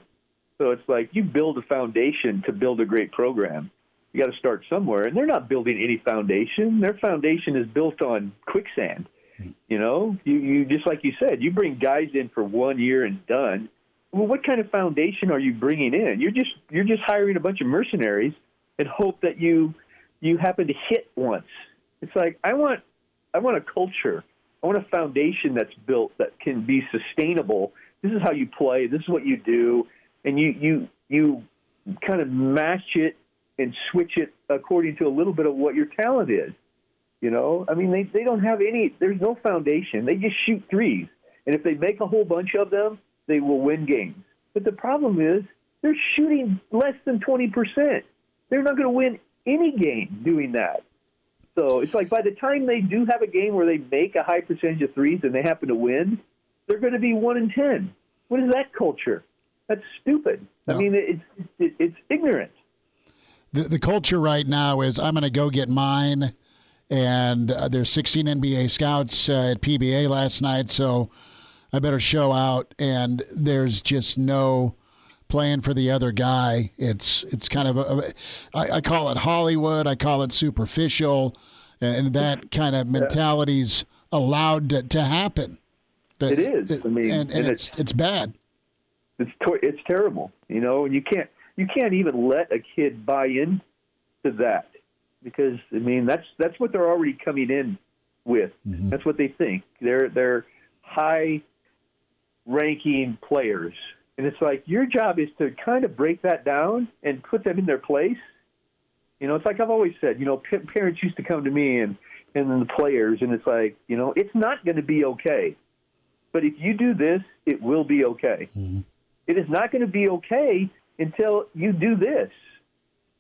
so it's like you build a foundation to build a great program. You got to start somewhere, and they're not building any foundation. Their foundation is built on quicksand. You know, you just like you said, you bring guys in for 1 year and done. Well, what kind of foundation are you bringing in? You're just hiring a bunch of mercenaries and hope that you happen to hit once. It's like I want a culture. I want a foundation that's built that can be sustainable. This is how you play. This is what you do, and you kind of match it and switch it according to a little bit of what your talent is. You know, I mean, they don't have any. There's no foundation. They just shoot threes, and if they make a whole bunch of them, they will win games. But the problem is they're shooting less than 20%. They're not going to win any game doing that. So it's like by the time they do have a game where they make a high percentage of threes and they happen to win, they're going to be 1-10. What is that culture? That's stupid. No. I mean, it's ignorant. The culture right now is I'm going to go get mine, and there's 16 NBA scouts at PBA last night, so I better show out, and there's just no playing for the other guy. It's kind of I call it Hollywood. I call it superficial, and that kind of mentality's allowed to happen. It is. I mean, and it's bad. It's terrible. You know, and you can't even let a kid buy in to that because I mean that's what they're already coming in with. Mm-hmm. That's what they think. They're high ranking players. And it's like your job is to kind of break that down and put them in their place. You know, it's like I've always said, you know, parents used to come to me and then the players, and it's like, you know, it's not going to be okay. But if you do this, it will be okay. Mm-hmm. It is not going to be okay until you do this.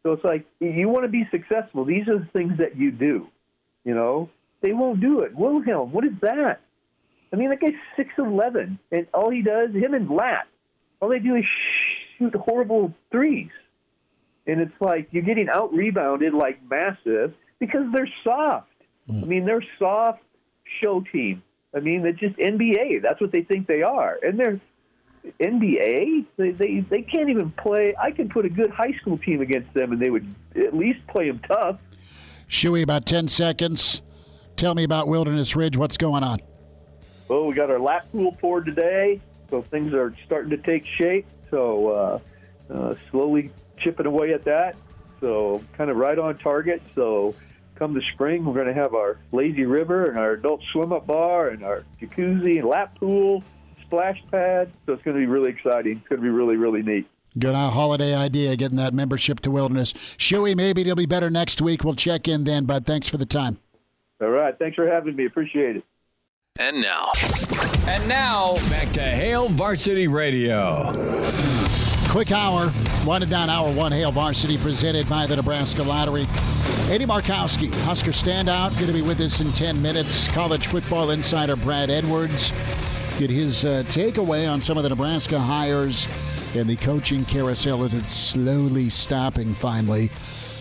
So it's like you want to be successful. These are the things that you do. You know, they won't do it. Wilhelm, what is that? I mean, that guy's 6'11", and all he does, him and Lat, all they do is shoot horrible threes. And it's like you're getting out-rebounded like massive because they're soft. I mean, they're soft show team. I mean, they're just NBA. That's what they think they are. And they're NBA? They can't even play. I could put a good high school team against them, and they would at least play them tough. Shuey, about 10 seconds. Tell me about Wilderness Ridge. What's going on? Well, we got our lap pool poured today, so things are starting to take shape. So slowly chipping away at that. So kind of right on target. So come the spring, we're going to have our lazy river and our adult swim-up bar and our jacuzzi and lap pool, splash pad. So it's going to be really exciting. It's going to be really, really neat. Good holiday idea, getting that membership to Wilderness. Shuey, maybe it'll be better next week. We'll check in then, bud. Thanks for the time. All right. Thanks for having me. Appreciate it. And now, back to Hail Varsity Radio. Quick hour. Wanted down hour one. Hail Varsity presented by the Nebraska Lottery. Eddie Markowski, Husker standout, going to be with us in 10 minutes. College football insider Brad Edwards. Get his takeaway on some of the Nebraska hires and the coaching carousel as it's slowly stopping finally.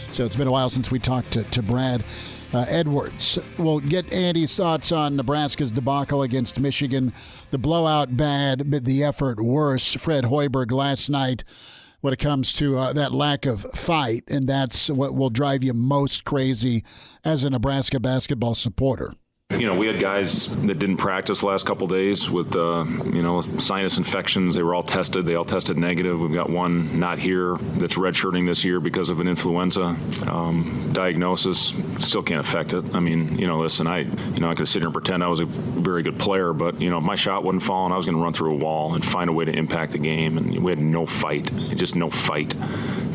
So it's been a while since we talked to Brad Edwards. We'll get Andy's thoughts on Nebraska's debacle against Michigan. The blowout bad, but the effort worse. Fred Hoiberg last night when it comes to that lack of fight, and that's what will drive you most crazy as a Nebraska basketball supporter. You know, we had guys that didn't practice the last couple of days with, sinus infections. They were all tested. They all tested negative. We've got one not here that's redshirting this year because of an influenza diagnosis. Still can't affect it. I mean, listen, I could sit here and pretend I was a very good player, but, if my shot wasn't falling, I was going to run through a wall and find a way to impact the game. And we had no fight, just no fight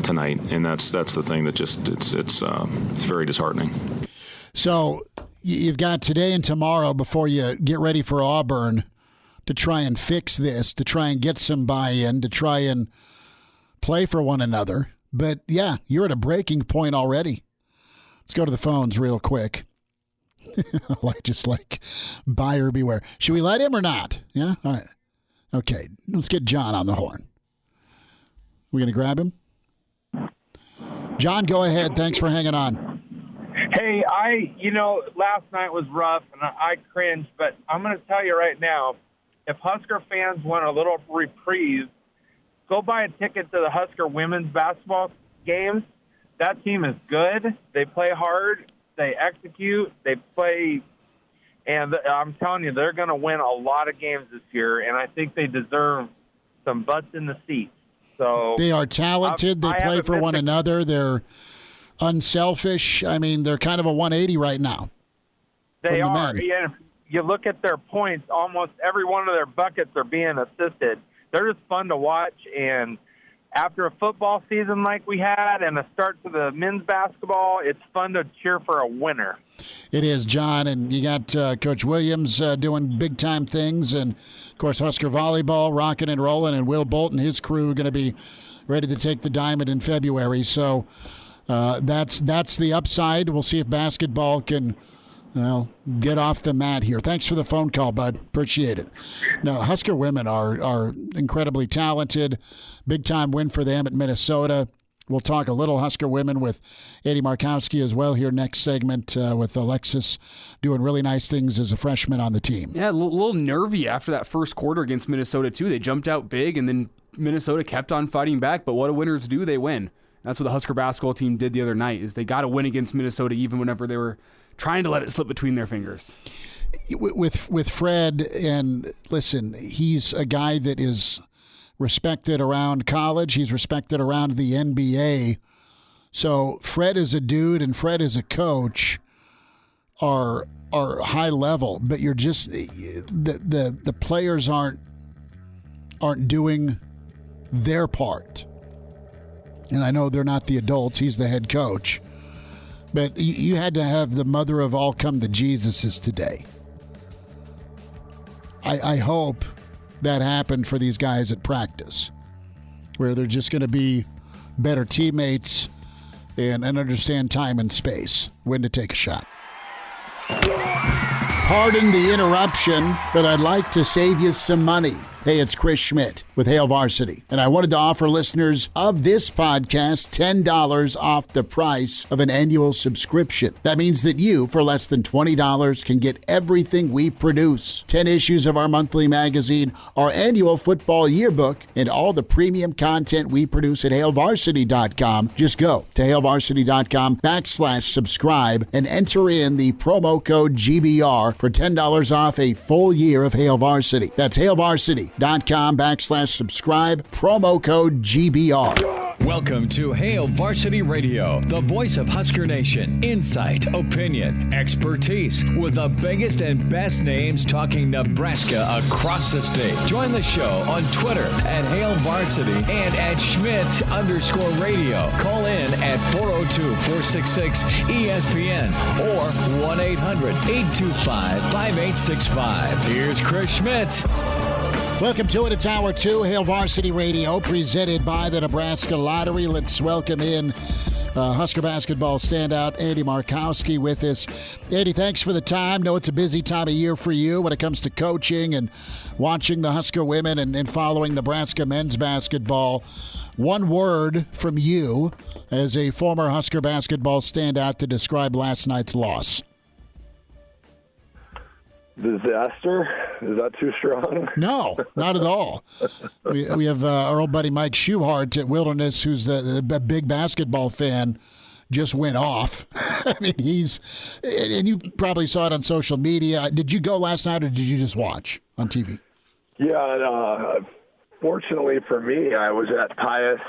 tonight. And that's the thing that just, it's very disheartening. So you've got today and tomorrow before you get ready for Auburn to try and fix this, to try and get some buy-in, to try and play for one another. But, yeah, you're at a breaking point already. Let's go to the phones real quick. just like buyer beware. Should we let him or not? Yeah? All right. Okay, let's get John on the horn. We going to grab him? John, go ahead. Thanks for hanging on. Hey, last night was rough, and I cringed, but I'm going to tell you right now, if Husker fans want a little reprieve, go buy a ticket to the Husker women's basketball games. That team is good. They play hard. They execute. They play, and I'm telling you, they're going to win a lot of games this year, and I think they deserve some butts in the seats. So they are talented. They play for one another. They're unselfish. I mean, they're kind of a 180 right now. They are. Yeah, if you look at their points, almost every one of their buckets are being assisted. They're just fun to watch. And after a football season like we had and a start to the men's basketball, it's fun to cheer for a winner. It is, John. And you got Coach Williams doing big-time things. And, of course, Husker volleyball rocking and rolling. And Will Bolt and his crew going to be ready to take the diamond in February. So that's the upside. We'll see if basketball can get off the mat here. Thanks for the phone call, bud. Appreciate it. No, Husker women are incredibly talented. Big-time win for them at Minnesota. We'll talk a little Husker women with Eddie Markowski as well here next segment with Alexis doing really nice things as a freshman on the team. Yeah, a little nervy after that first quarter against Minnesota, too. They jumped out big, and then Minnesota kept on fighting back. But what do winners do? They win. That's what the Husker basketball team did the other night, is they got to win against Minnesota even whenever they were trying to let it slip between their fingers. With Fred, and listen, he's a guy that is respected around college. He's respected around the NBA. So Fred is a dude and Fred is a coach are high level, but you're just the players aren't doing their part. And I know they're not the adults. He's the head coach. But you had to have the mother of all come to Jesuses today. I hope that happened for these guys at practice, where they're just going to be better teammates and understand time and space, when to take a shot. Pardon the interruption, but I'd like to save you some money. Hey, it's Chris Schmidt with Hail Varsity, and I wanted to offer listeners of this podcast $10 off the price of an annual subscription. That means that you, for less than $20, can get everything we produce. 10 issues of our monthly magazine, our annual football yearbook, and all the premium content we produce at HailVarsity.com. Just go to HailVarsity.com/subscribe and enter in the promo code GBR for $10 off a full year of Hail Varsity. That's HailVarsity.com/ YouTube.com/subscribe, promo code GBR. Welcome to Hail Varsity Radio, the voice of Husker Nation. Insight, opinion, expertise, with the biggest and best names talking Nebraska across the state. Join the show on Twitter at Hail Varsity and at Schmidt_radio. Call in at 402-466-ESPN or 1-800-825-5865. Here's Chris Schmidt. Welcome to it. It's Hour 2, Hail Varsity Radio, presented by the Nebraska Lottery. Let's welcome in Husker basketball standout Andy Markowski with us. Andy, thanks for the time. Know it's a busy time of year for you when it comes to coaching and watching the Husker women and following Nebraska men's basketball. One word from you as a former Husker basketball standout to describe last night's loss. Disaster? Is that too strong? No, not at all. We have our old buddy Mike Schuchart at Wilderness, who's a big basketball fan, just went off. I mean, and you probably saw it on social media. Did you go last night or did you just watch on TV? Yeah, fortunately for me, I was at Pius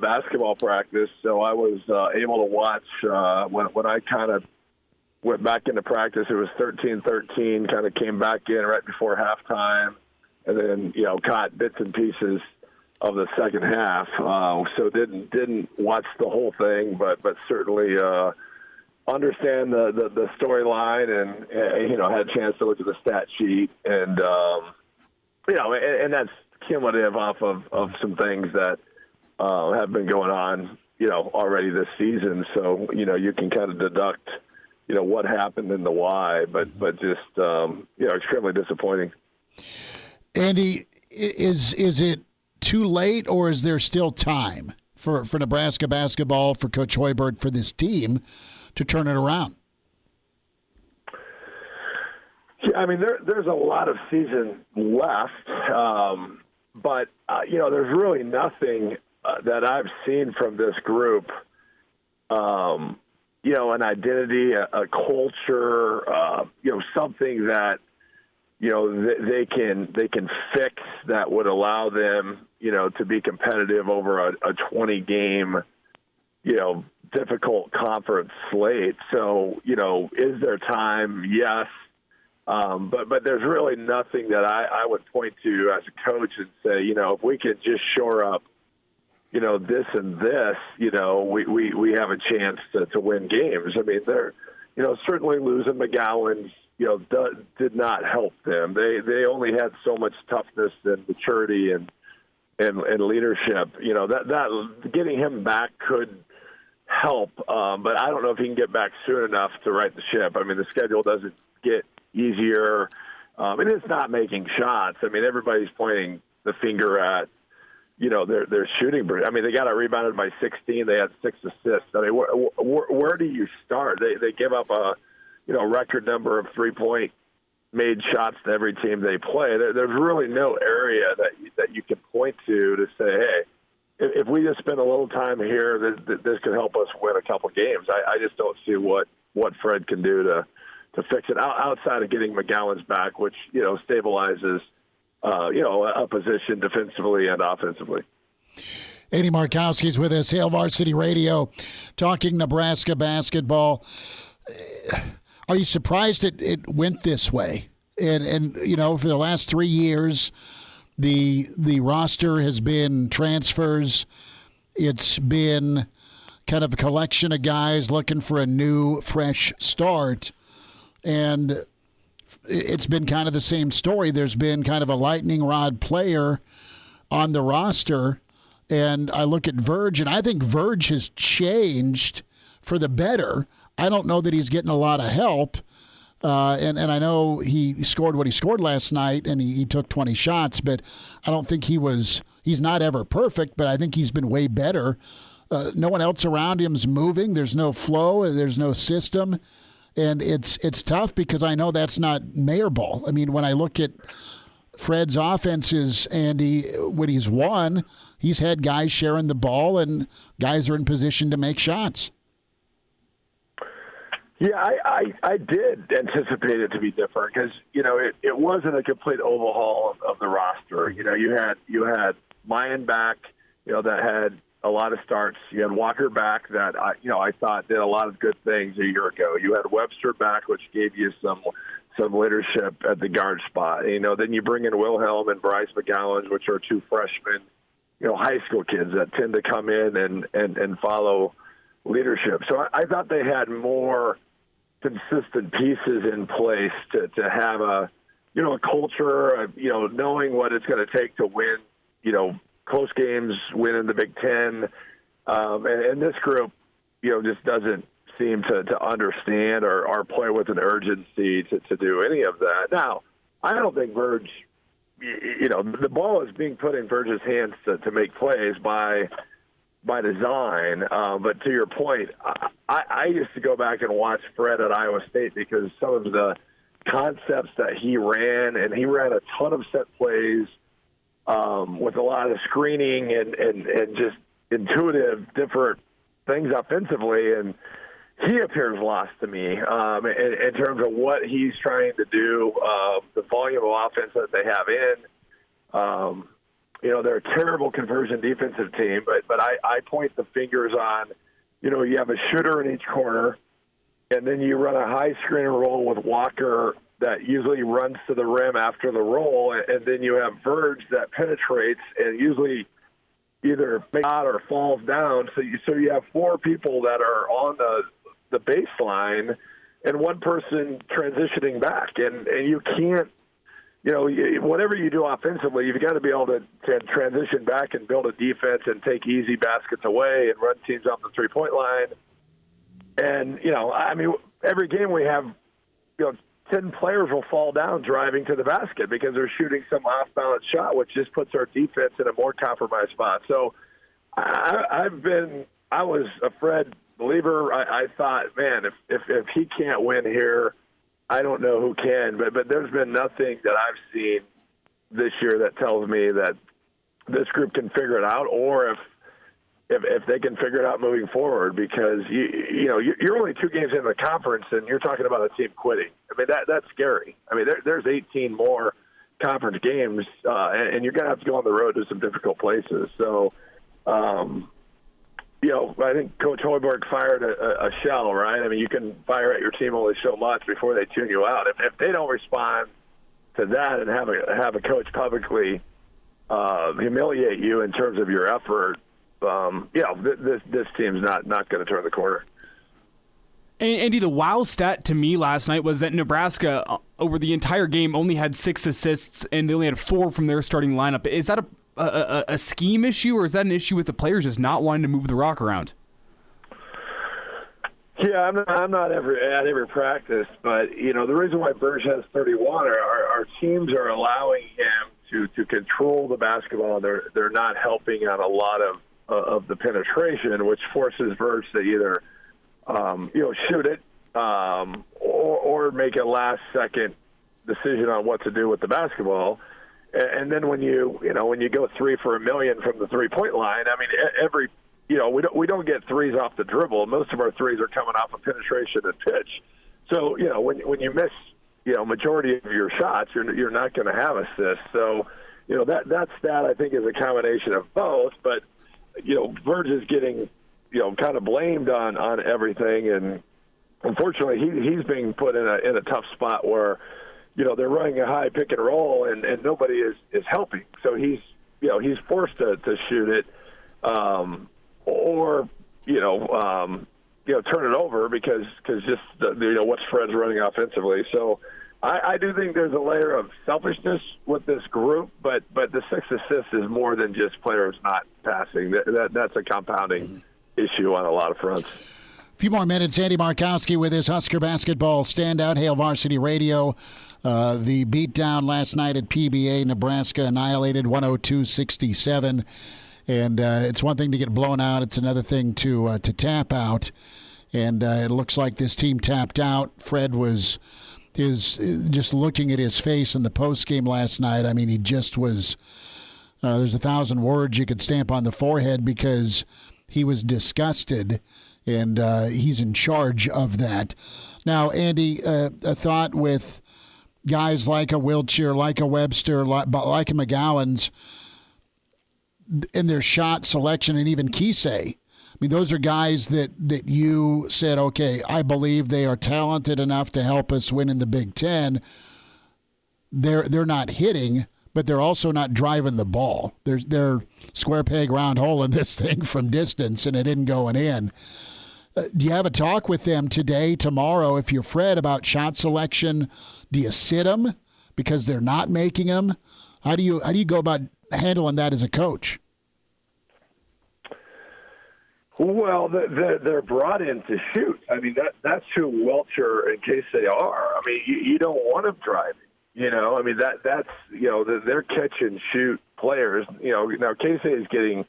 basketball practice, so I was able to watch when I kind of went back into practice. It was 13-13, kind of came back in right before halftime, and then, caught bits and pieces of the second half. So didn't watch the whole thing, but certainly understand the storyline and had a chance to look at the stat sheet. And, and that's cumulative off of some things that have been going on, already this season. So, you can kind of deduct what happened and the why, but just extremely disappointing. Andy, is it too late, or is there still time for Nebraska basketball, for Coach Hoiberg, for this team to turn it around? Yeah, I mean, there's a lot of season left, but there's really nothing that I've seen from this group. An identity, a culture, something that, they can fix that would allow them, to be competitive over a 20-game, difficult conference slate. So, is there time? Yes. But there's really nothing that I would point to as a coach and say, if we could just shore up, this and this, we have a chance to win games. I mean, they're, certainly losing McGowan's, did not help them. They only had so much toughness and maturity and leadership. That getting him back could help, but I don't know if he can get back soon enough to right the ship. I mean, the schedule doesn't get easier. And it's not making shots. I mean, everybody's pointing the finger at, their shooting. I mean, they got rebounded by 16. They had 6 assists. I mean, where do you start? They give up a, record number of 3-point made shots to every team they play. There's really no area that you can point to say, hey, if we just spend a little time here, this could help us win a couple games. I just don't see what Fred can do to fix it outside of getting McGowan's back, which, stabilizes a position defensively and offensively. Andy Markowski's with us, Hail Varsity Radio, talking Nebraska basketball. Are you surprised it went this way? And for the last 3 years, the roster has been transfers. It's been kind of a collection of guys looking for a new, fresh start. And it's been kind of the same story. There's been kind of a lightning rod player on the roster. And I look at Verge, and I think Verge has changed for the better. I don't know that he's getting a lot of help. And I know he scored what he scored last night, and he took 20 shots, but I don't think he's not ever perfect, but I think he's been way better. No one else around him's moving. There's no flow. There's no system. And it's tough because I know that's not mayor ball. I mean, when I look at Fred's offenses, Andy, when he's won, he's had guys sharing the ball and guys are in position to make shots. Yeah, I did anticipate it to be different because, it wasn't a complete overhaul of the roster. You had Mayan back, that had a lot of starts. You had Walker back that, I thought did a lot of good things a year ago. You had Webster back, which gave you some leadership at the guard spot. Then you bring in Wilhelm and Bryce McGowan, which are two freshmen, high school kids that tend to come in and follow leadership. So I thought they had more consistent pieces in place to have a culture, knowing what it's going to take to win, close games, win in the Big Ten. And this group, just doesn't seem to understand or play with an urgency to do any of that. Now, I don't think Verge, the ball is being put in Verge's hands to make plays by design. But to your point, I used to go back and watch Fred at Iowa State because some of the concepts that he ran, and he ran a ton of set plays with a lot of screening and just intuitive different things offensively. And he appears lost to me in terms of what he's trying to do, the volume of offense that they have in. They're a terrible conversion defensive team, but I point the fingers on, you have a shooter in each corner, and then you run a high screen and roll with Walker that usually runs to the rim after the roll, and then you have Verge that penetrates and usually either makes out or falls down. So you have four people that are on the baseline and one person transitioning back, and you can't. Whatever you do offensively, you've got to be able to transition back and build a defense and take easy baskets away and run teams off the three-point line. And, every game we have, 10 players will fall down driving to the basket because they're shooting some off-balance shot, which just puts our defense in a more compromised spot. So I was a Fred believer. I thought, man, if he can't win here, I don't know who can, but there's been nothing that I've seen this year that tells me that this group can figure it out, or if they can figure it out moving forward. Because you're only 2 games in the conference, and you're talking about a team quitting. I mean that's scary. I mean there's 18 more conference games, and you're gonna have to go on the road to some difficult places. So. I think Coach Hoiberg fired a shell, right? I mean, you can fire at your team only so much before they tune you out. If they don't respond to that and have a coach publicly humiliate you in terms of your effort, this team's not going to turn the corner. And Andy, the wow stat to me last night was that Nebraska, over the entire game, only had 6 assists, and they only had 4 from their starting lineup. Is that a scheme issue, or is that an issue with the players just not wanting to move the rock around? Yeah, I'm not at every practice, but the reason why Burge has 31 our teams are allowing him to control the basketball. They're not helping on a lot of the penetration, which forces Burge to either shoot it or make a last second decision on what to do with the basketball. And then when you go 3 for $1 million from the 3-point line, I mean, we don't get threes off the dribble. Most of our threes are coming off of penetration and pitch. So, when you miss, majority of your shots, you're not going to have assists. So, that stat I think is a combination of both. But, Verge is getting, kind of blamed on everything. And unfortunately, he's being put in a tough spot where, they're running a high pick and roll, and nobody is helping. So he's forced to shoot it, or turn it over because just what's Fred's running offensively. So I do think there's a layer of selfishness with this group, but the 6 assists is more than just players not passing. That's a compounding issue on a lot of fronts. A few more minutes. Andy Markowski with his Husker basketball standout, Hail Varsity Radio. The beatdown last night at PBA, Nebraska annihilated 102-67. And it's one thing to get blown out. It's another thing to tap out. And it looks like this team tapped out. Fred is just looking at his face in the postgame last night. I mean, he just was there's 1,000 words you could stamp on the forehead because he was disgusted. and he's in charge of that. Now, Andy, a thought with guys like a Wiltshire, like a Webster, like a McGowan's in their shot selection, and even Kisei. I mean, those are guys that you said, okay, I believe they are talented enough to help us win in the Big Ten. They're not hitting, but they're also not driving the ball. They're square peg, round hole in this thing from distance, and it isn't going in. Do you have a talk with them today, tomorrow, if you're Fred, about shot selection? Do you sit them because they're not making them? How do you go about handling that as a coach? Well, they're brought in to shoot. I mean, that's who Wiltshire and Casey are. I mean, you don't want them driving. I mean, that's they're catch and shoot players. Now Casey is getting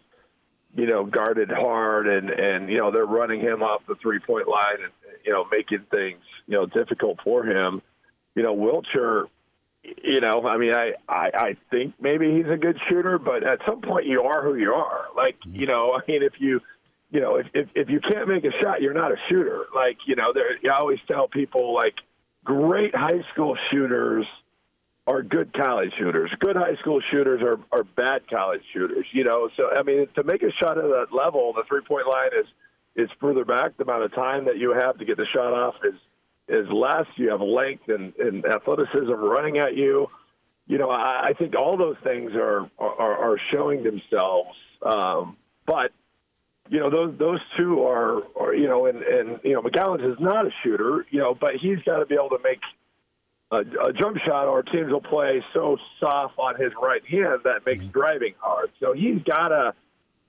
guarded hard, and they're running him off the 3-point line and making things difficult for him. Wiltshire, I mean, I think maybe he's a good shooter, but at some point you are who you are. Like, I mean, if you can't make a shot, you're not a shooter. Like, I always tell people, like, great high school shooters are good college shooters. Good high school shooters are bad college shooters, So, I mean, to make a shot at that level, the 3-point line is further back. The amount of time that you have to get the shot off is less. You have length and athleticism running at you. I think all those things are showing themselves. But those two are and McGowan's is not a shooter, but he's got to be able to make a jump shot, or teams will play so soft on his right hand that makes driving hard. So he's got to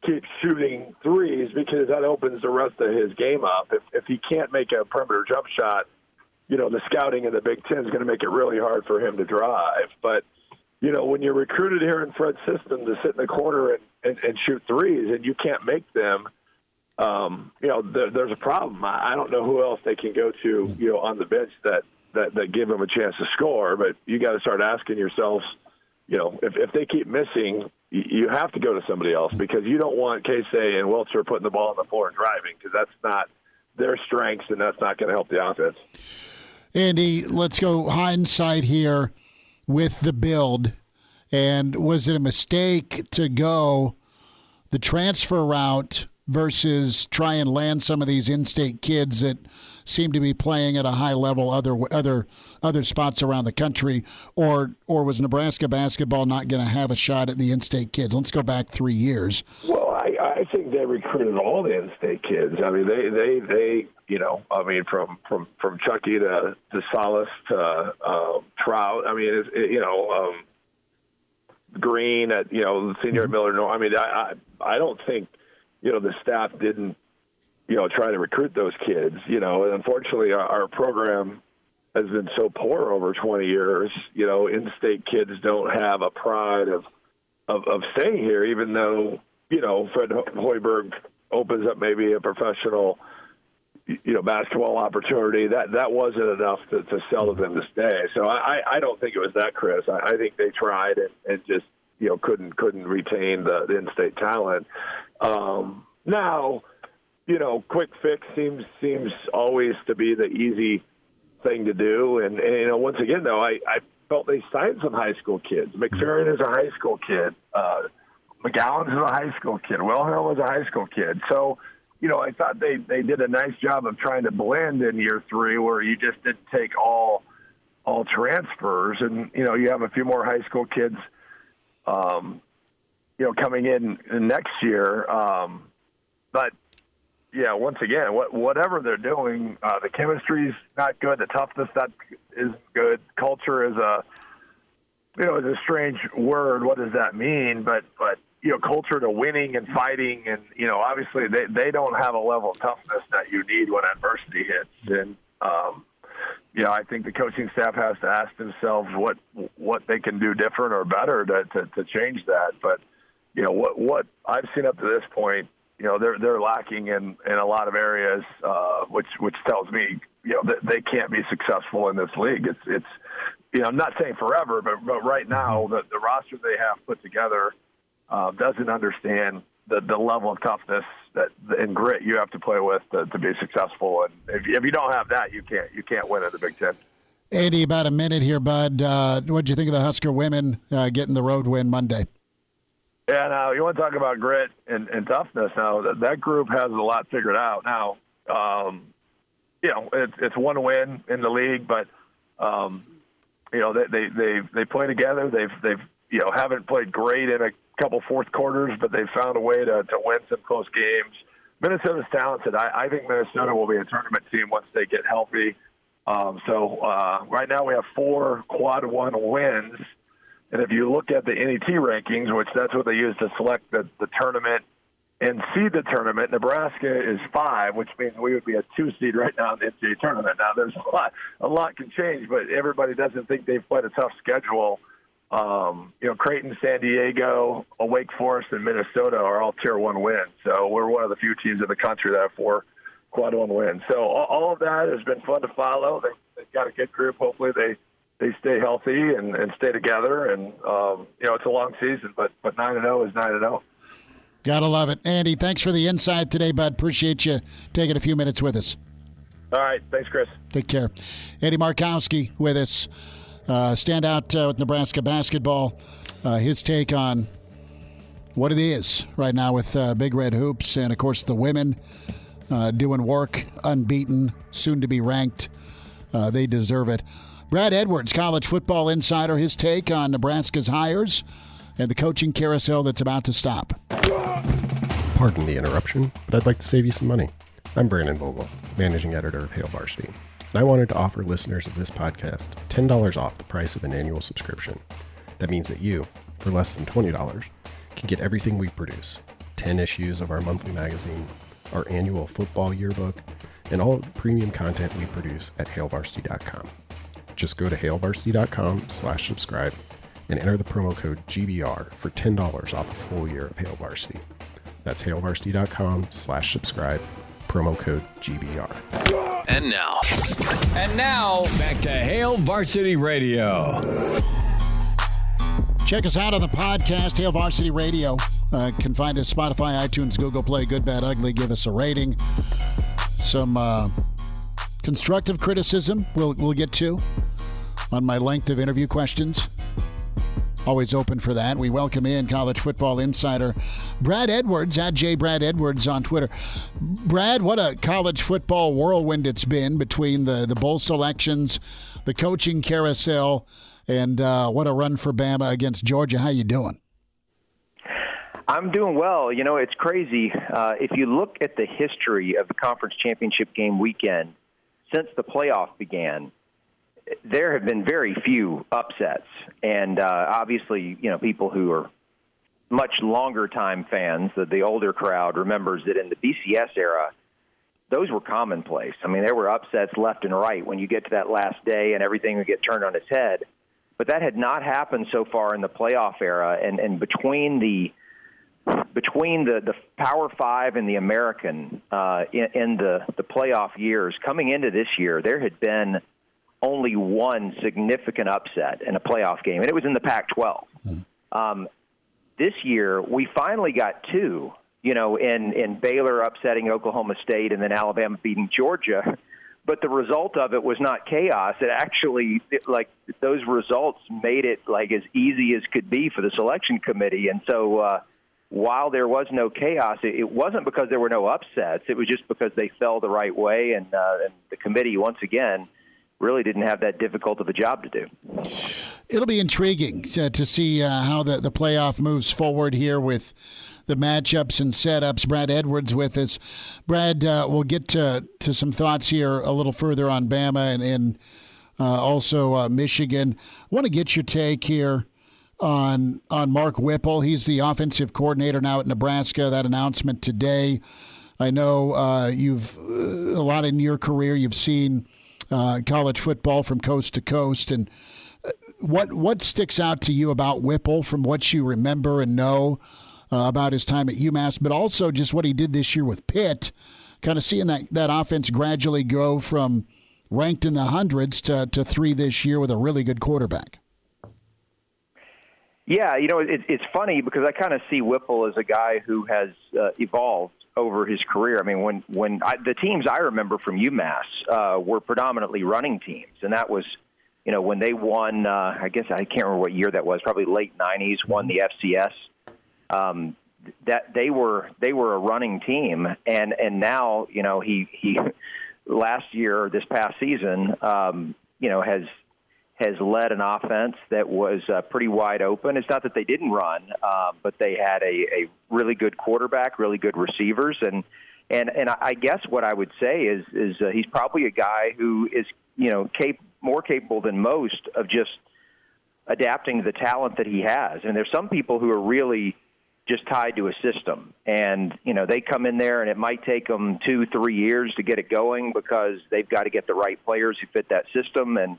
keep shooting threes because that opens the rest of his game up. If he can't make a perimeter jump shot, the scouting in the Big Ten is going to make it really hard for him to drive. But, when you're recruited here in Fred's system to sit in the corner and shoot threes and you can't make them, there's a problem. I don't know who else they can go to, on the bench that give them a chance to score, but you got to start asking yourselves, if they keep missing, you have to go to somebody else because you don't want Casey and Wiltshire putting the ball on the floor and driving because that's not their strengths and that's not going to help the offense. Andy, let's go hindsight here with the build. And was it a mistake to go the transfer route versus try and land some of these in-state kids that seem to be playing at a high level other spots around the country, or was Nebraska basketball not going to have a shot at the in-state kids? Let's go back 3 years. Well, I think they recruited all the in-state kids. I mean, they from Chucky to Salas to Trout. I mean, Green at the senior at Miller. No, I mean, I don't think the staff didn't try to recruit those kids. And unfortunately, our program has been so poor over 20 years. In-state kids don't have a pride of staying here, even though Fred Hoiberg opens up maybe a professional basketball opportunity. That wasn't enough to sell to them to stay. So I don't think it was that, Chris. I think they tried and just couldn't retain the in-state talent. Now, quick fix seems always to be the easy thing to do. And once again, though, I felt they signed some high school kids. McFerrin is a high school kid. McGowan's is a high school kid. Wilhelm was a high school kid. So, I thought they did a nice job of trying to blend in year 3 where you just didn't take all transfers. And, you have a few more high school kids, coming in next year. But, yeah, once again, whatever they're doing, the chemistry's not good. The toughness isn't good. Culture is a strange word. What does that mean? But culture to winning and fighting, and obviously they don't have a level of toughness that you need when adversity hits. And I think the coaching staff has to ask themselves what they can do different or better to change that. But what I've seen up to this point, they're lacking in a lot of areas, which tells me that they can't be successful in this league. It's I'm not saying forever, but right now the roster they have put together doesn't understand the level of toughness and grit you have to play with to be successful. And if you don't have that, you can't win in the Big Ten. Andy, about a minute here, bud. What did you think of the Husker women getting the road win Monday? Yeah, now you want to talk about grit and toughness. Now that group has a lot figured out. Now, it's one win in the league, but they play together. They've haven't played great in a couple fourth quarters, but they've found a way to win some close games. Minnesota's talented. I think Minnesota will be a tournament team once they get healthy. So right now we have 4 quad one wins. And if you look at the NET rankings, which that's what they use to select the tournament and seed the tournament, Nebraska is 5, which means we would be a 2 seed right now in the NCAA tournament. Now there's a lot can change, but everybody doesn't think they've played a tough schedule. Creighton, San Diego, Wake Forest, and Minnesota are all Tier 1 wins. So we're one of the few teams in the country that have 4 quad one wins. So all of that has been fun to follow. They've got a good group. Hopefully they stay healthy and stay together. And, it's a long season, but 9-0 is 9-0. Gotta love it. Andy, thanks for the insight today, bud. Appreciate you taking a few minutes with us. All right. Thanks, Chris. Take care. Andy Markowski with us. Stand out with Nebraska basketball. His take on what it is right now with Big Red Hoops. And, of course, the women doing work, unbeaten, soon to be ranked. They deserve it. Brad Edwards, college football insider, his take on Nebraska's hires and the coaching carousel that's about to stop. Pardon the interruption, but I'd like to save you some money. I'm Brandon Vogel, managing editor of Hail Varsity, and I wanted to offer listeners of this podcast $10 off the price of an annual subscription. That means that you, for less than $20, can get everything we produce, 10 issues of our monthly magazine, our annual football yearbook, and all the premium content we produce at hailvarsity.com. Just go to hailvarsity.com/subscribe and enter the promo code GBR for $10 off a full year of Hail Varsity. That's hailvarsity.com/subscribe, promo code GBR. And now, back to Hail Varsity Radio. Check us out on the podcast, Hail Varsity Radio. Can find us Spotify, iTunes, Google Play, Good, Bad, Ugly. Give us a rating. Some constructive criticism we'll get to on my length of interview questions. Always open for that. We welcome in college football insider Brad Edwards, at Brad Edwards on Twitter. Brad, what a college football whirlwind it's been between the bowl selections, the coaching carousel, and what a run for Bama against Georgia. How you doing? I'm doing well. It's crazy. If you look at the history of the conference championship game weekend since the playoff began, there have been very few upsets. And obviously, people who are much longer time fans, the older crowd remembers that in the BCS era, those were commonplace. I mean, there were upsets left and right when you get to that last day and everything would get turned on its head. But that had not happened so far in the playoff era. And between the Power Five and the American in the playoff years, coming into this year, there had been only one significant upset in a playoff game, and it was in the Pac-12. This year, we finally got two, in Baylor upsetting Oklahoma State and then Alabama beating Georgia. But the result of it was not chaos. It actually, those results made it as easy as could be for the selection committee. And so while there was no chaos, it wasn't because there were no upsets. It was just because they fell the right way, and the committee, once again, really didn't have that difficult of a job to do. It'll be intriguing to see how the playoff moves forward here with the matchups and setups. Brad Edwards with us. Brad, we'll get to some thoughts here a little further on Bama and also Michigan. I want to get your take here on Mark Whipple. He's the offensive coordinator now at Nebraska. That announcement today. I know you've a lot in your career. You've seen college football from coast to coast, and what sticks out to you about Whipple from what you remember and know about his time at UMass, but also just what he did this year with Pitt, kind of seeing that offense gradually go from ranked in the hundreds to 3 this year with a really good quarterback? Yeah, it's funny because I kind of see Whipple as a guy who has evolved over his career. I mean, the teams I remember from UMass were predominantly running teams, and that was, when they won, I guess I can't remember what year that was, probably late 90s, won the FCS. That they were a running team, and now, he last year, this past season, has led an offense that was pretty wide open. It's not that they didn't run, but they had a really good quarterback, really good receivers, and I guess what I would say is he's probably a guy who is more capable than most of just adapting to the talent that he has. And there's some people who are really just tied to a system, and they come in there and it might take them 2-3 years to get it going because they've got to get the right players who fit that system. And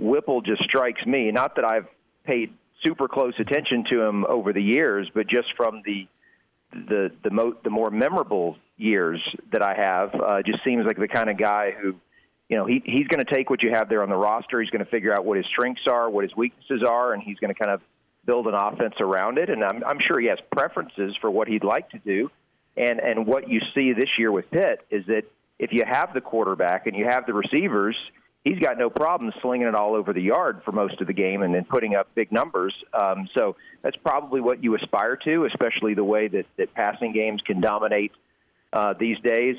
Whipple just strikes me, not that I've paid super close attention to him over the years, but just from the more memorable years that I have, just seems like the kind of guy who, he's going to take what you have there on the roster. He's going to figure out what his strengths are, what his weaknesses are, and he's going to kind of build an offense around it. And I'm sure he has preferences for what he'd like to do. And what you see this year with Pitt is that if you have the quarterback and you have the receivers, he's got no problem slinging it all over the yard for most of the game and then putting up big numbers. So that's probably what you aspire to, especially the way that passing games can dominate these days.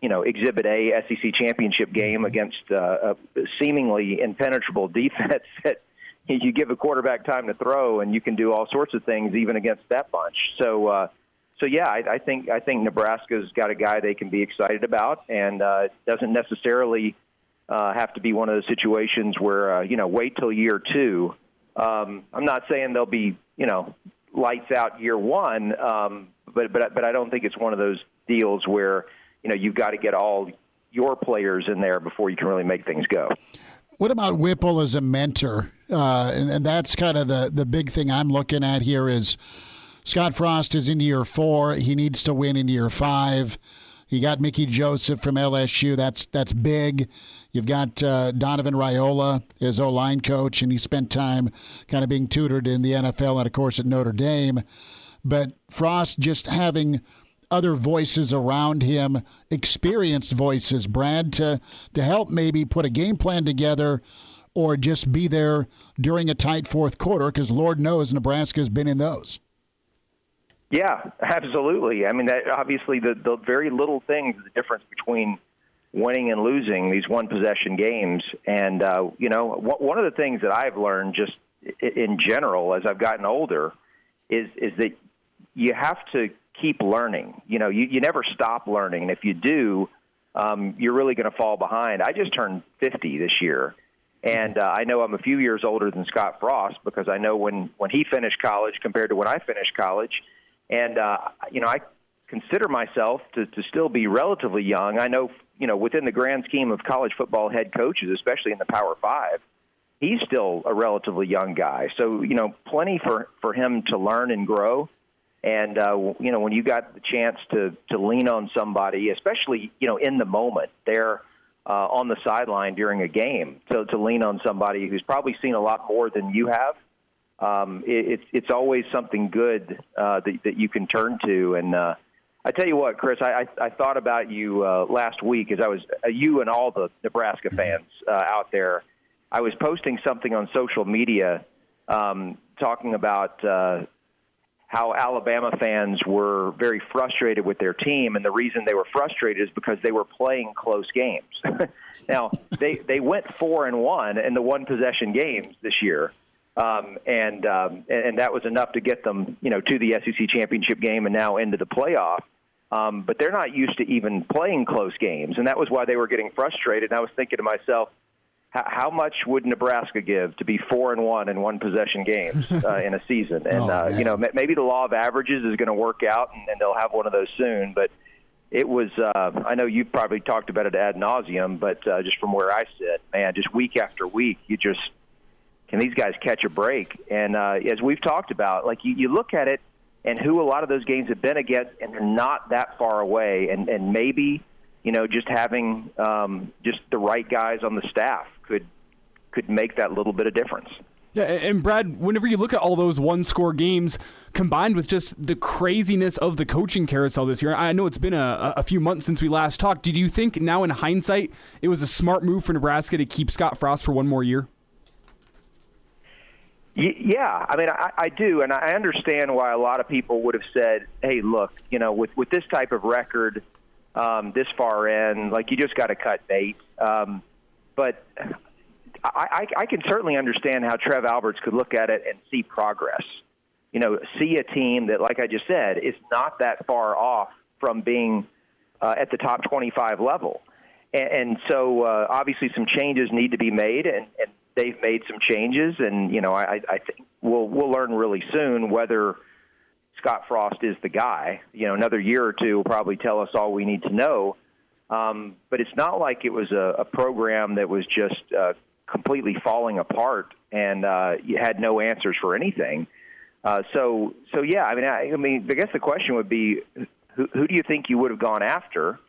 Exhibit A, SEC championship game against a seemingly impenetrable defense that you give a quarterback time to throw, and you can do all sorts of things even against that bunch. So yeah, I think Nebraska's got a guy they can be excited about, and it doesn't necessarily have to be one of those situations where, wait till year two. I'm not saying they'll be, lights out year one, but I don't think it's one of those deals where, you've got to get all your players in there before you can really make things go. What about Whipple as a mentor? And that's kind of the big thing I'm looking at here is Scott Frost is in year 4. He needs to win in year 5. You got Mickey Joseph from LSU. That's big. You've got Donovan Raiola as O-line coach, and he spent time kind of being tutored in the NFL and, of course, at Notre Dame. But Frost just having other voices around him, experienced voices, Brad, to help maybe put a game plan together or just be there during a tight fourth quarter, because Lord knows Nebraska's been in those. Yeah, absolutely. I mean, that obviously the very little things, the difference between winning and losing these one-possession games. And, one of the things that I've learned just in general as I've gotten older is that you have to keep learning. You never stop learning. And if you do, you're really going to fall behind. I just turned 50 this year. And I know I'm a few years older than Scott Frost because I know when he finished college compared to when I finished college. And, I consider myself to still be relatively young. I know, within the grand scheme of college football head coaches, especially in the Power 5, he's still a relatively young guy. So, plenty for him to learn and grow. And, when you got the chance to lean on somebody, especially, in the moment there on the sideline during a game, to lean on somebody who's probably seen a lot more than you have, it's always something good that you can turn to. And I tell you what, Chris, I thought about you last week as I was you and all the Nebraska fans out there. I was posting something on social media talking about how Alabama fans were very frustrated with their team, and the reason they were frustrated is because they were playing close games. Now, they went 4-1 in the one-possession games this year. And that was enough to get them, to the SEC championship game and now into the playoff. But they're not used to even playing close games, and that was why they were getting frustrated. And I was thinking to myself, how much would Nebraska give to be 4-1 in one-possession games in a season? And maybe the law of averages is going to work out, and they'll have one of those soon. But it was I know you've probably talked about it ad nauseum, but just from where I sit, man, just week after week, can these guys catch a break? And as we've talked about, like you look at it and who a lot of those games have been against, and they're not that far away. And maybe, just having just the right guys on the staff could make that little bit of difference. Yeah, and Brad, whenever you look at all those one-score games combined with just the craziness of the coaching carousel this year, I know it's been a few months since we last talked. Did you think now in hindsight it was a smart move for Nebraska to keep Scott Frost for one more year? Yeah, I mean, I do, and I understand why a lot of people would have said, hey, look, with this type of record this far in, like, you just got to cut bait. But I can certainly understand how Trev Alberts could look at it and see progress. See a team that, like I just said, is not that far off from being at the top 25 level. And so obviously some changes need to be made, and they've made some changes. And, I think we'll learn really soon whether Scott Frost is the guy. Another year or two will probably tell us all we need to know. But it's not like it was a program that was just completely falling apart and you had no answers for anything. So yeah, I mean, I guess the question would be, who do you think you would have gone after?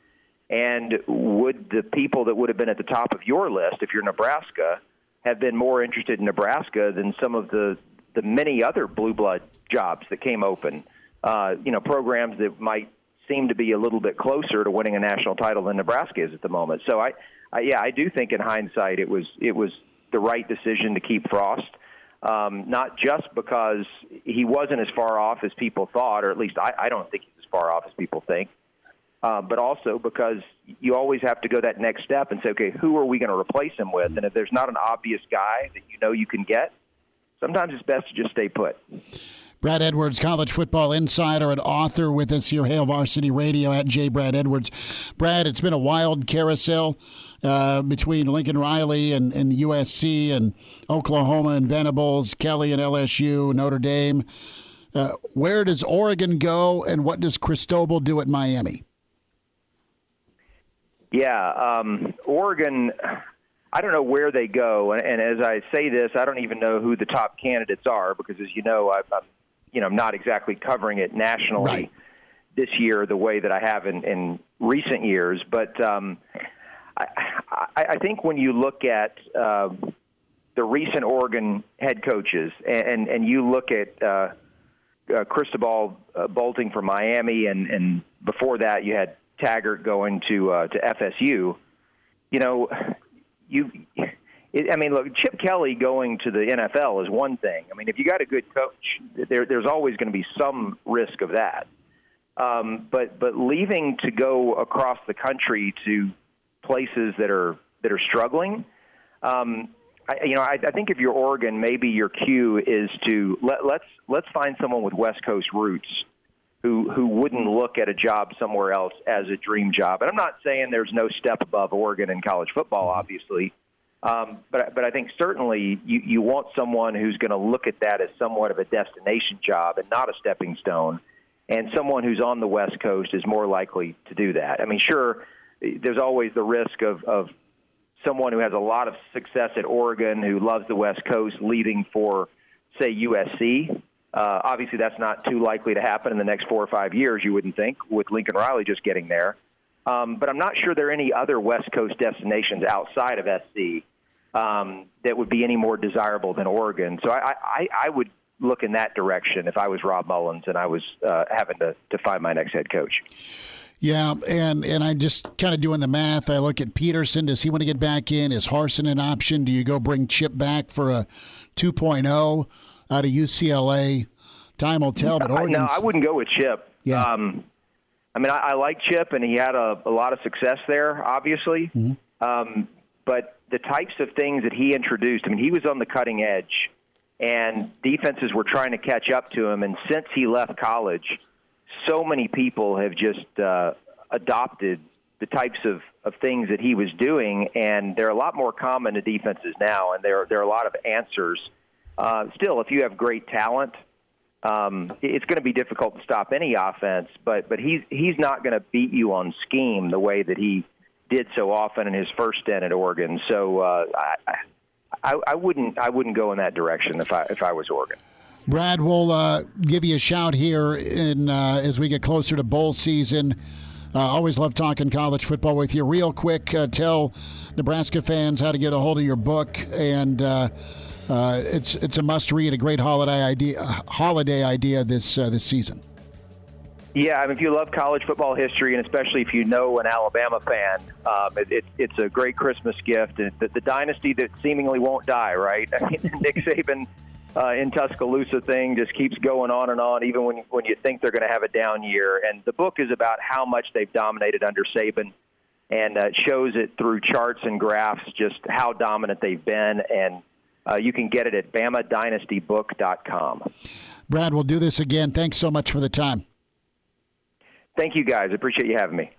And would the people that would have been at the top of your list, if you're Nebraska, have been more interested in Nebraska than some of the many other blue blood jobs that came open? Programs that might seem to be a little bit closer to winning a national title than Nebraska is at the moment. So I do think in hindsight it was the right decision to keep Frost, not just because he wasn't as far off as people thought, or at least I don't think he's as far off as people think, but also because you always have to go that next step and say, okay, who are we going to replace him with? And if there's not an obvious guy that you can get, sometimes it's best to just stay put. Brad Edwards, college football insider and author, with us here, Hail Varsity Radio at Brad Edwards. Brad, it's been a wild carousel between Lincoln Riley and USC and Oklahoma and Venables, Kelly and LSU, Notre Dame. Where does Oregon go, and what does Cristobal do at Miami? Yeah, Oregon, I don't know where they go, and as I say this, I don't even know who the top candidates are because, as you know, I'm not exactly covering it nationally this year the way that I have in recent years. But I think when you look at the recent Oregon head coaches and you look at Cristobal bolting for Miami, and before that you had Taggart going to FSU, look, Chip Kelly going to the NFL is one thing. I mean, if you got a good coach, there's always going to be some risk of that. But leaving to go across the country to places that are struggling, I think if you're Oregon, maybe your cue is to let's find someone with West Coast roots who wouldn't look at a job somewhere else as a dream job. And I'm not saying there's no step above Oregon in college football, obviously. But I think certainly you want someone who's going to look at that as somewhat of a destination job and not a stepping stone. And someone who's on the West Coast is more likely to do that. I mean, sure, there's always the risk of someone who has a lot of success at Oregon who loves the West Coast leaving for, say, USC. Obviously, that's not too likely to happen in the next 4 or 5 years, you wouldn't think, with Lincoln Riley just getting there. But I'm not sure there are any other West Coast destinations outside of SC that would be any more desirable than Oregon. So I would look in that direction if I was Rob Mullins and I was having to find my next head coach. Yeah, and I'm just kind of doing the math. I look at Peterson. Does he want to get back in? Is Harsin an option? Do you go bring Chip back for a 2.0 out of UCLA? Time will tell, but Oregon's... No, I wouldn't go with Chip. Yeah. I like Chip, and he had a lot of success there, obviously. Mm-hmm. But the types of things that he introduced, he was on the cutting edge, and defenses were trying to catch up to him. And since he left college, so many people have just adopted the types of things that he was doing, and they're a lot more common to defenses now, and there are a lot of answers. Still, if you have great talent, it's going to be difficult to stop any offense, but he's not going to beat you on scheme the way that he did so often in his first stint at Oregon. So I wouldn't go in that direction if I was Oregon. Brad, we'll give you a shout here as we get closer to bowl season. Always love talking college football with you. Real quick, tell Nebraska fans how to get a hold of your book and it's a must read, a great holiday idea this season. Yeah, I mean, if you love college football history, and especially if you know an Alabama fan, it's a great Christmas gift. And the dynasty that seemingly won't die, right? I mean, Nick Saban in Tuscaloosa thing just keeps going on and on, even when you think they're going to have a down year. And the book is about how much they've dominated under Saban, and shows it through charts and graphs just how dominant they've been. And you can get it at BamaDynastyBook.com. Brad, we'll do this again. Thanks so much for the time. Thank you, guys. I appreciate you having me.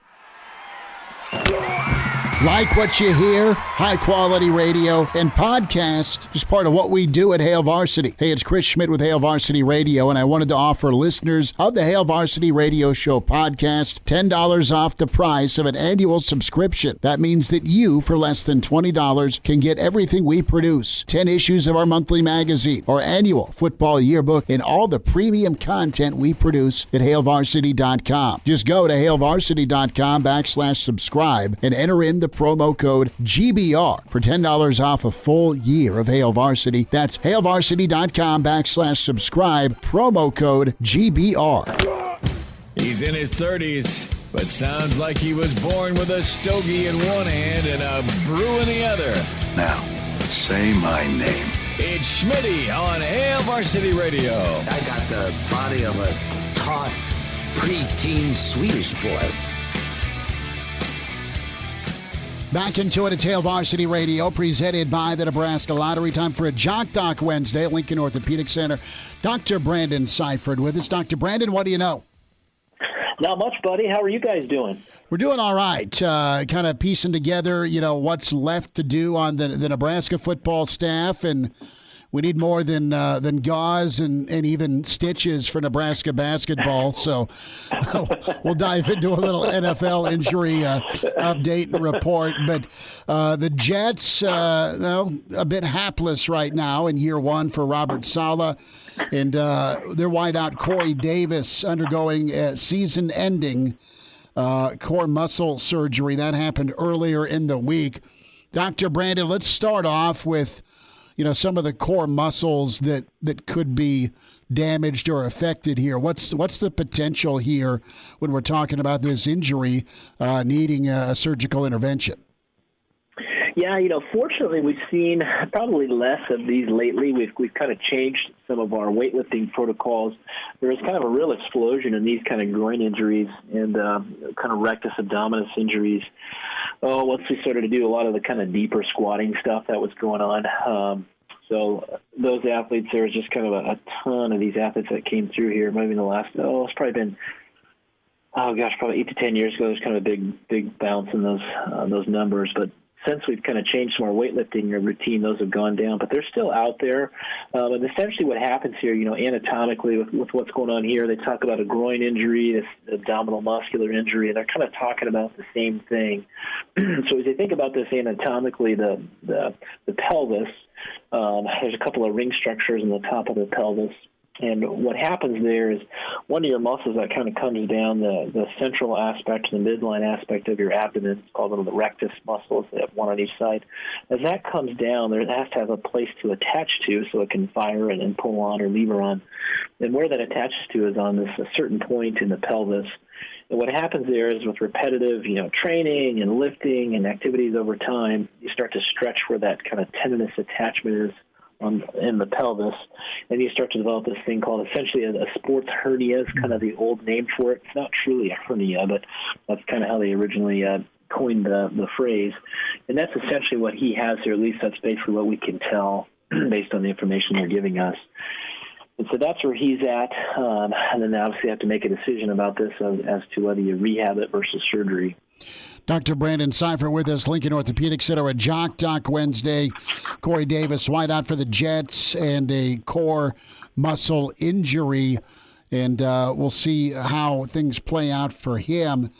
Like what you hear, high-quality radio and podcast is part of what we do at Hail Varsity. Hey, it's Chris Schmidt with Hail Varsity Radio, and I wanted to offer listeners of the Hail Varsity Radio Show podcast $10 off the price of an annual subscription. That means that you, for less than $20, can get everything we produce, 10 issues of our monthly magazine, our annual football yearbook, and all the premium content we produce at HailVarsity.com. Just go to HailVarsity.com/subscribe and enter in the promo code GBR for $10 off a full year of Hail Varsity. That's HailVarsity.com/subscribe, promo code GBR. He's in his 30s, but sounds like he was born with a stogie in one hand and a brew in the other. Now, say my name. It's Schmitty on Hail Varsity Radio. I got the body of a taut, preteen Swedish boy. Back into it, it's Hail Varsity Radio, presented by the Nebraska Lottery. Time for a Jock Doc Wednesday at Lincoln Orthopedic Center. Dr. Brandon Seifert with us. Dr. Brandon, what do you know? Not much, buddy. How are you guys doing? We're doing all right. Kind of piecing together, what's left to do on the Nebraska football staff, and we need more than gauze and even stitches for Nebraska basketball. So we'll dive into a little NFL injury update and report. But the Jets, a bit hapless right now in year one for Robert Saleh. And their wideout Corey Davis undergoing season-ending core muscle surgery. That happened earlier in the week. Dr. Brandon, let's start off with some of the core muscles that could be damaged or affected here. What's the potential here when we're talking about this injury needing a surgical intervention? Yeah, fortunately we've seen probably less of these lately. We've kind of changed some of our weightlifting protocols. There was kind of a real explosion in these kind of groin injuries and kind of rectus abdominis injuries. Once we started to do a lot of the kind of deeper squatting stuff that was going on. So those athletes, there was just kind of a ton of these athletes that came through here. Maybe in the last, it's probably been, probably 8 to 10 years ago. There's kind of a big bounce in those numbers. But since we've kind of changed some of our weightlifting routine, those have gone down. But they're still out there. And essentially what happens here, anatomically with what's going on here, they talk about a groin injury, this abdominal muscular injury, and they're kind of talking about the same thing. So as you think about this anatomically, the pelvis, there's a couple of ring structures in the top of the pelvis. And what happens there is one of your muscles that kind of comes down the central aspect, the midline aspect of your abdomen, it's called the rectus muscles. They have one on each side. As that comes down, there has to have a place to attach to so it can fire and pull on or lever on. And where that attaches to is on a certain point in the pelvis. And what happens there is with repetitive, training and lifting and activities over time, you start to stretch where that kind of tendinous attachment is in the pelvis, and you start to develop this thing called essentially a sports hernia is kind of the old name for it. It's not truly a hernia, but that's kind of how they originally coined the phrase. And that's essentially what he has here. At least that's basically what we can tell based on the information they're giving us. And so that's where he's at. And then obviously you have to make a decision about this as to whether you rehab it versus surgery. Dr. Brandon Seifert with us, Lincoln Orthopedic Center, a Jock Doc Wednesday. Corey Davis, wideout for the Jets, and a core muscle injury. And we'll see how things play out for him.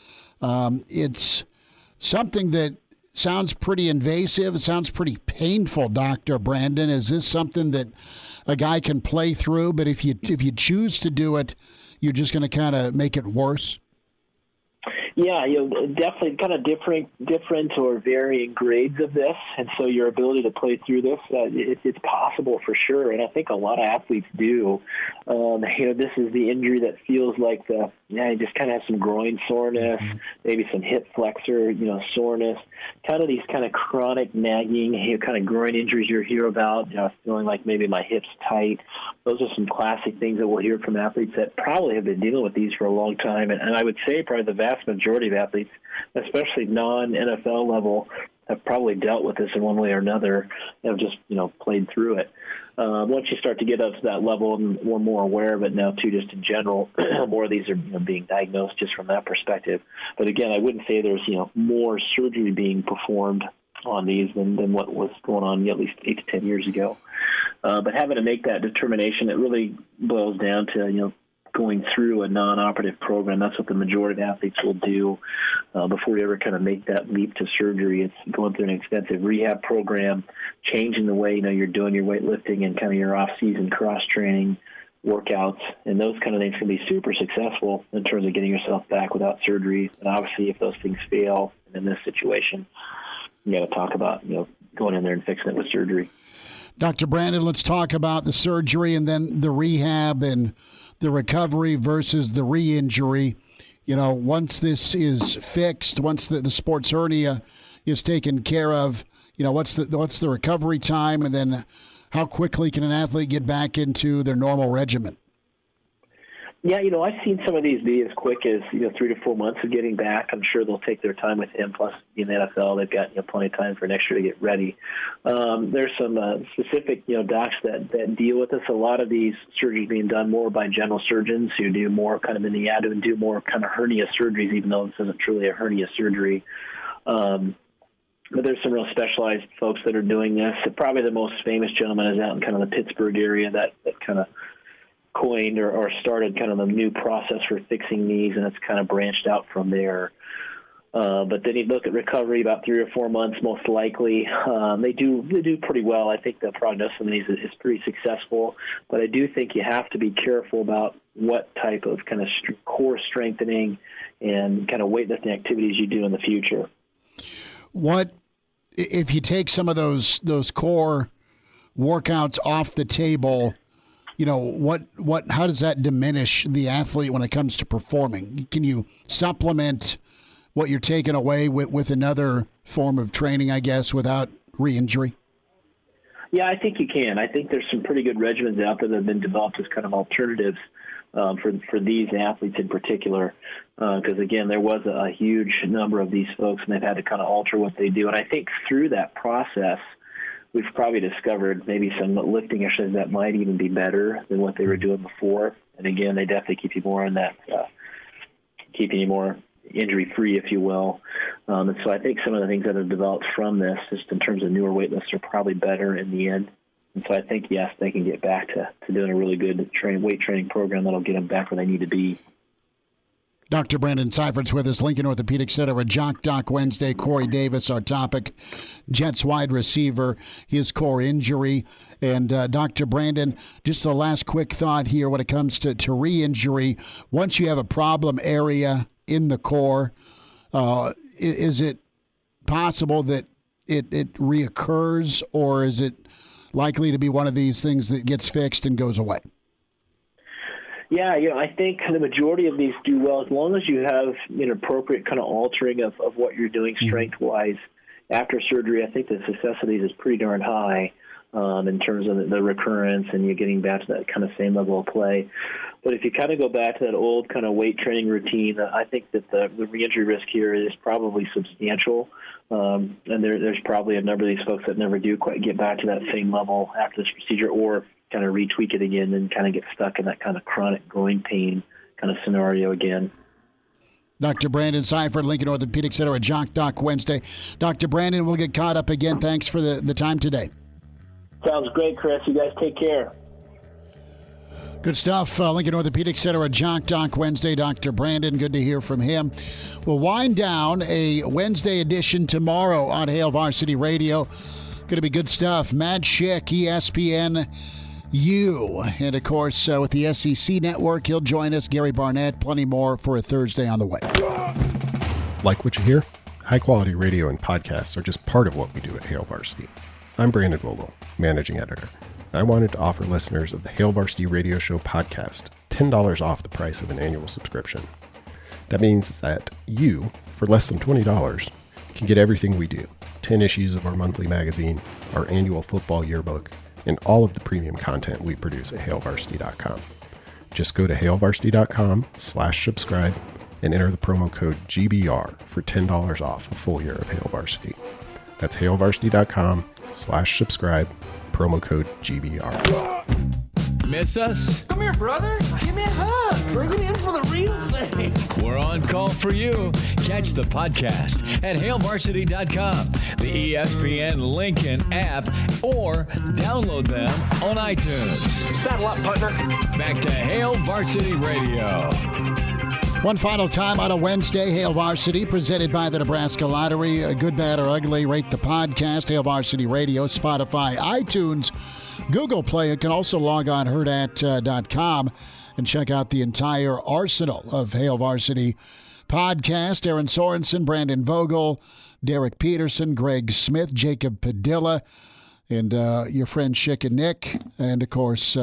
It's something that sounds pretty invasive. It sounds pretty painful, Dr. Brandon. Is this something that a guy can play through, but if you choose to do it, you're just going to kind of make it worse? Yeah, definitely kind of different or varying grades of this, and so your ability to play through this, it's possible for sure, and I think a lot of athletes do. This is the injury that feels like you just kind of have some groin soreness, maybe some hip flexor, soreness, kind of these kind of chronic nagging, kind of groin injuries you hear about, feeling like maybe my hip's tight. Those are some classic things that we'll hear from athletes that probably have been dealing with these for a long time, and I would say probably the vast majority of athletes, especially non-NFL level, have probably dealt with this in one way or another, have just, played through it. Once you start to get up to that level, and we're more aware of it now, too, just in general, more of these are being diagnosed just from that perspective. But again, I wouldn't say there's, more surgery being performed on these than what was going on at least 8 to 10 years ago. But having to make that determination, it really boils down to, going through a non-operative program. That's what the majority of athletes will do before you ever kind of make that leap to surgery. It's going through an extensive rehab program, changing the way you're doing your weightlifting and kind of your off-season cross-training workouts, and those kind of things can be super successful in terms of getting yourself back without surgery. And obviously, if those things fail, and in this situation, you got to talk about going in there and fixing it with surgery. Dr. Brandon, let's talk about the surgery and then the rehab and the recovery versus the re-injury. Once this is fixed, once the sports hernia is taken care of, what's the recovery time, and then how quickly can an athlete get back into their normal regimen? Yeah, I've seen some of these be as quick as 3 to 4 months of getting back. I'm sure they'll take their time with him. Plus, in the NFL, they've got plenty of time for next year to get ready. There's some specific docs that deal with this. A lot of these surgeries being done more by general surgeons who do more kind of in the abdomen, do more kind of hernia surgeries, even though this isn't truly a hernia surgery. But there's some real specialized folks that are doing this. Probably the most famous gentleman is out in kind of the Pittsburgh area that kind of coined or started kind of the new process for fixing knees, and it's kind of branched out from there. But then you look at recovery, about 3 or 4 months most likely. They do pretty well. I think the prognosis on these is pretty successful, but I do think you have to be careful about what type of kind of core strengthening and kind of weightlifting activities you do in the future. What if you take some of those core workouts off the table? How does that diminish the athlete when it comes to performing? Can you supplement what you're taking away with another form of training, I guess, without re-injury? Yeah, I think you can. I think there's some pretty good regimens out there that have been developed as kind of alternatives for these athletes in particular. Because, again, there was a huge number of these folks, and they've had to kind of alter what they do. And I think through that process, we've probably discovered maybe some lifting exercises that might even be better than what they were doing before. And again, they definitely keep you more in that, keeping you more injury-free, if you will. And so I think some of the things that have developed from this, just in terms of newer weightlifts, are probably better in the end. And so I think, yes, they can get back to doing a really good weight training program that'll get them back where they need to be. Dr. Brandon Seifert's with us, Lincoln Orthopedic Center, a Jock Doc Wednesday. Corey Davis, our topic, Jets wide receiver, his core injury. And Dr. Brandon, just the last quick thought here when it comes to re-injury. Once you have a problem area in the core, is it possible that it reoccurs, or is it likely to be one of these things that gets fixed and goes away? Yeah, I think the majority of these do well as long as you have an appropriate kind of altering of what you're doing strength-wise after surgery. I think the success of these is pretty darn high in terms of the recurrence and you getting back to that kind of same level of play. But if you kind of go back to that old kind of weight training routine, I think that the re-injury risk here is probably substantial. And there's probably a number of these folks that never do quite get back to that same level after this procedure, or kind of retweak it again and kind of get stuck in that kind of chronic groin pain kind of scenario again. Dr. Brandon Seifert, Lincoln Orthopedic Center, a Jock Doc Wednesday. Dr. Brandon, we'll get caught up again. Thanks for the time today. Sounds great, Chris. You guys take care. Good stuff. Lincoln Orthopedic Center, a Jock Doc Wednesday. Dr. Brandon, good to hear from him. We'll wind down a Wednesday edition tomorrow on Hail Varsity Radio. Going to be good stuff. Mad Schick, ESPN U. And, of course, with the SEC Network, he'll join us. Gary Barnett, plenty more for a Thursday on the way. Like what you hear? High-quality radio and podcasts are just part of what we do at Hail Varsity. I'm Brandon Vogel, managing editor. I wanted to offer listeners of the Hail Varsity Radio Show podcast $10 off the price of an annual subscription. That means that you, for less than $20, can get everything we do. 10 issues of our monthly magazine, our annual football yearbook, and all of the premium content we produce at hailvarsity.com. Just go to hailvarsity.com/subscribe and enter the promo code GBR for $10 off a full year of Hail Varsity. That's hailvarsity.com/subscribe, promo code GBR. Miss us? Come here, brother. Give me a hug. Bring it in for the real thing. We're on call for you. Catch the podcast at hailvarsity.com, the ESPN Lincoln app, or download them on iTunes. Saddle up, partner. Back to Hail Varsity Radio. One final time on a Wednesday, Hail Varsity, presented by the Nebraska Lottery. Good, bad, or ugly, rate the podcast, Hail Varsity Radio, Spotify, iTunes, Google Play. You can also log on Hurrdat.com and check out the entire arsenal of Hail Varsity podcast. Aaron Sorensen, Brandon Vogel, Derek Peterson, Greg Smith, Jacob Padilla, and your friend Schick and Nick. And, of course,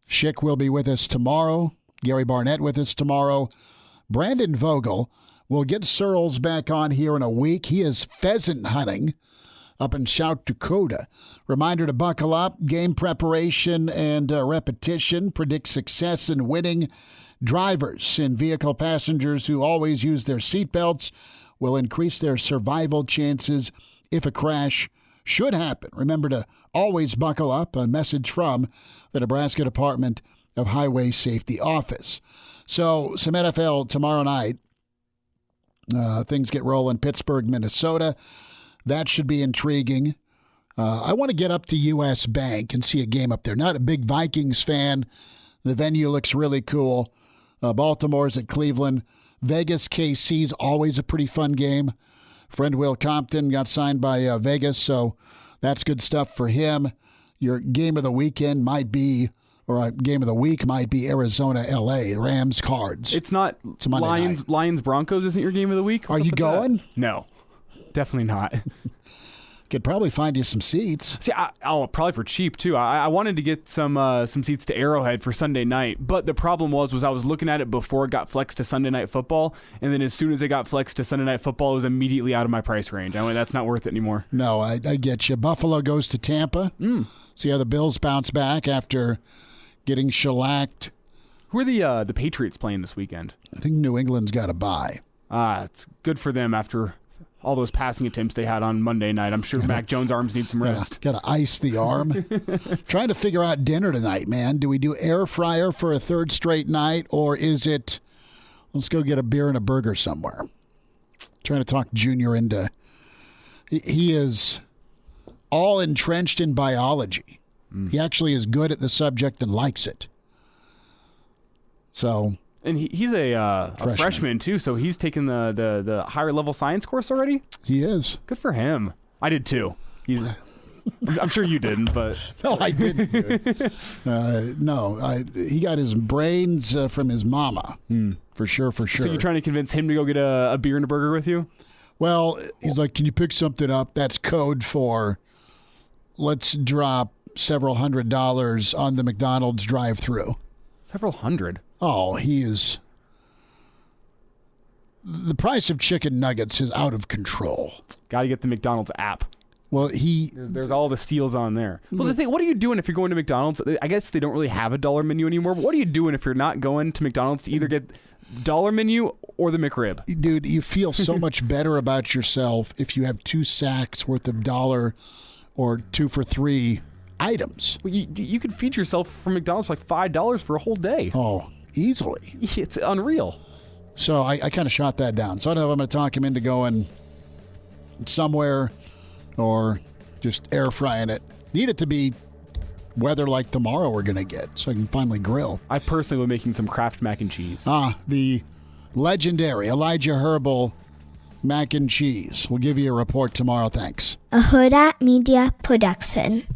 Schick will be with us tomorrow. Gary Barnett with us tomorrow. Brandon Vogel will get Searles back on here in a week. He is pheasant hunting up in South Dakota. Reminder to buckle up. Game preparation and repetition predict success in winning. Drivers and vehicle passengers who always use their seatbelts will increase their survival chances if a crash should happen. Remember to always buckle up. A message from the Nebraska Department of Highway Safety Office. So some NFL tomorrow night. Things get rolling. Pittsburgh, Minnesota. That should be intriguing. I want to get up to U.S. Bank and see a game up there. Not a big Vikings fan. The venue looks really cool. Baltimore's at Cleveland. Vegas, KC's always a pretty fun game. Friend Will Compton got signed by Vegas, so that's good stuff for him. Your game of the weekend might be, or a game of the week might be Arizona, L.A., Rams, Cards. It's not It's Monday night. Lions, Broncos isn't your game of the week? Are you going? That? No, definitely not. Could probably find you some seats. See, I'll probably for cheap too. I wanted to get some seats to Arrowhead for Sunday night, but the problem was I was looking at it before it got flexed to Sunday Night Football, and then as soon as it got flexed to Sunday Night Football, it was immediately out of my price range. I went, that's not worth it anymore. No, I get you. Buffalo goes to Tampa. See how the Bills bounce back after getting shellacked. Who are the Patriots playing this weekend? I think New England's got a bye. It's good for them after all those passing attempts they had on Monday night. I'm sure Mac Jones' arms need some rest. Got to ice the arm. Trying to figure out dinner tonight, man. Do we do air fryer for a third straight night, or is it let's go get a beer and a burger somewhere? Trying to talk Junior into. He is all entrenched in biology. He actually is good at the subject and likes it. So. And he's a freshman, too, so he's taken the higher level science course already? He is. Good for him. I did, too. I'm sure you didn't, but... No, I didn't. He got his brains from his mama, for sure. So you're trying to convince him to go get a beer and a burger with you? Well, he's like, can you pick something up? That's code for let's drop several $100s on the McDonald's drive-thru. Several hundred? Oh, he is. The price of chicken nuggets is out of control. Got to get the McDonald's app. Well, there's all the steals on there. Well, the thing, what are you doing if you're going to McDonald's? I guess they don't really have a dollar menu anymore, but what are you doing if you're not going to McDonald's to either get the dollar menu or the McRib? Dude, you feel so much better about yourself if you have 2 sacks worth of $1 or 2 for $3 items. Well, you could feed yourself from McDonald's for like $5 for a whole day. Oh, easily. It's unreal. So I kind of shot that down. So I don't know if I'm going to talk him into going somewhere or just air frying it. Need it to be weather like tomorrow we're going to get so I can finally grill. I personally will be making some Kraft mac and cheese. The legendary Elijah Herbel mac and cheese. We'll give you a report tomorrow. Thanks. A Hurrdat Media Production.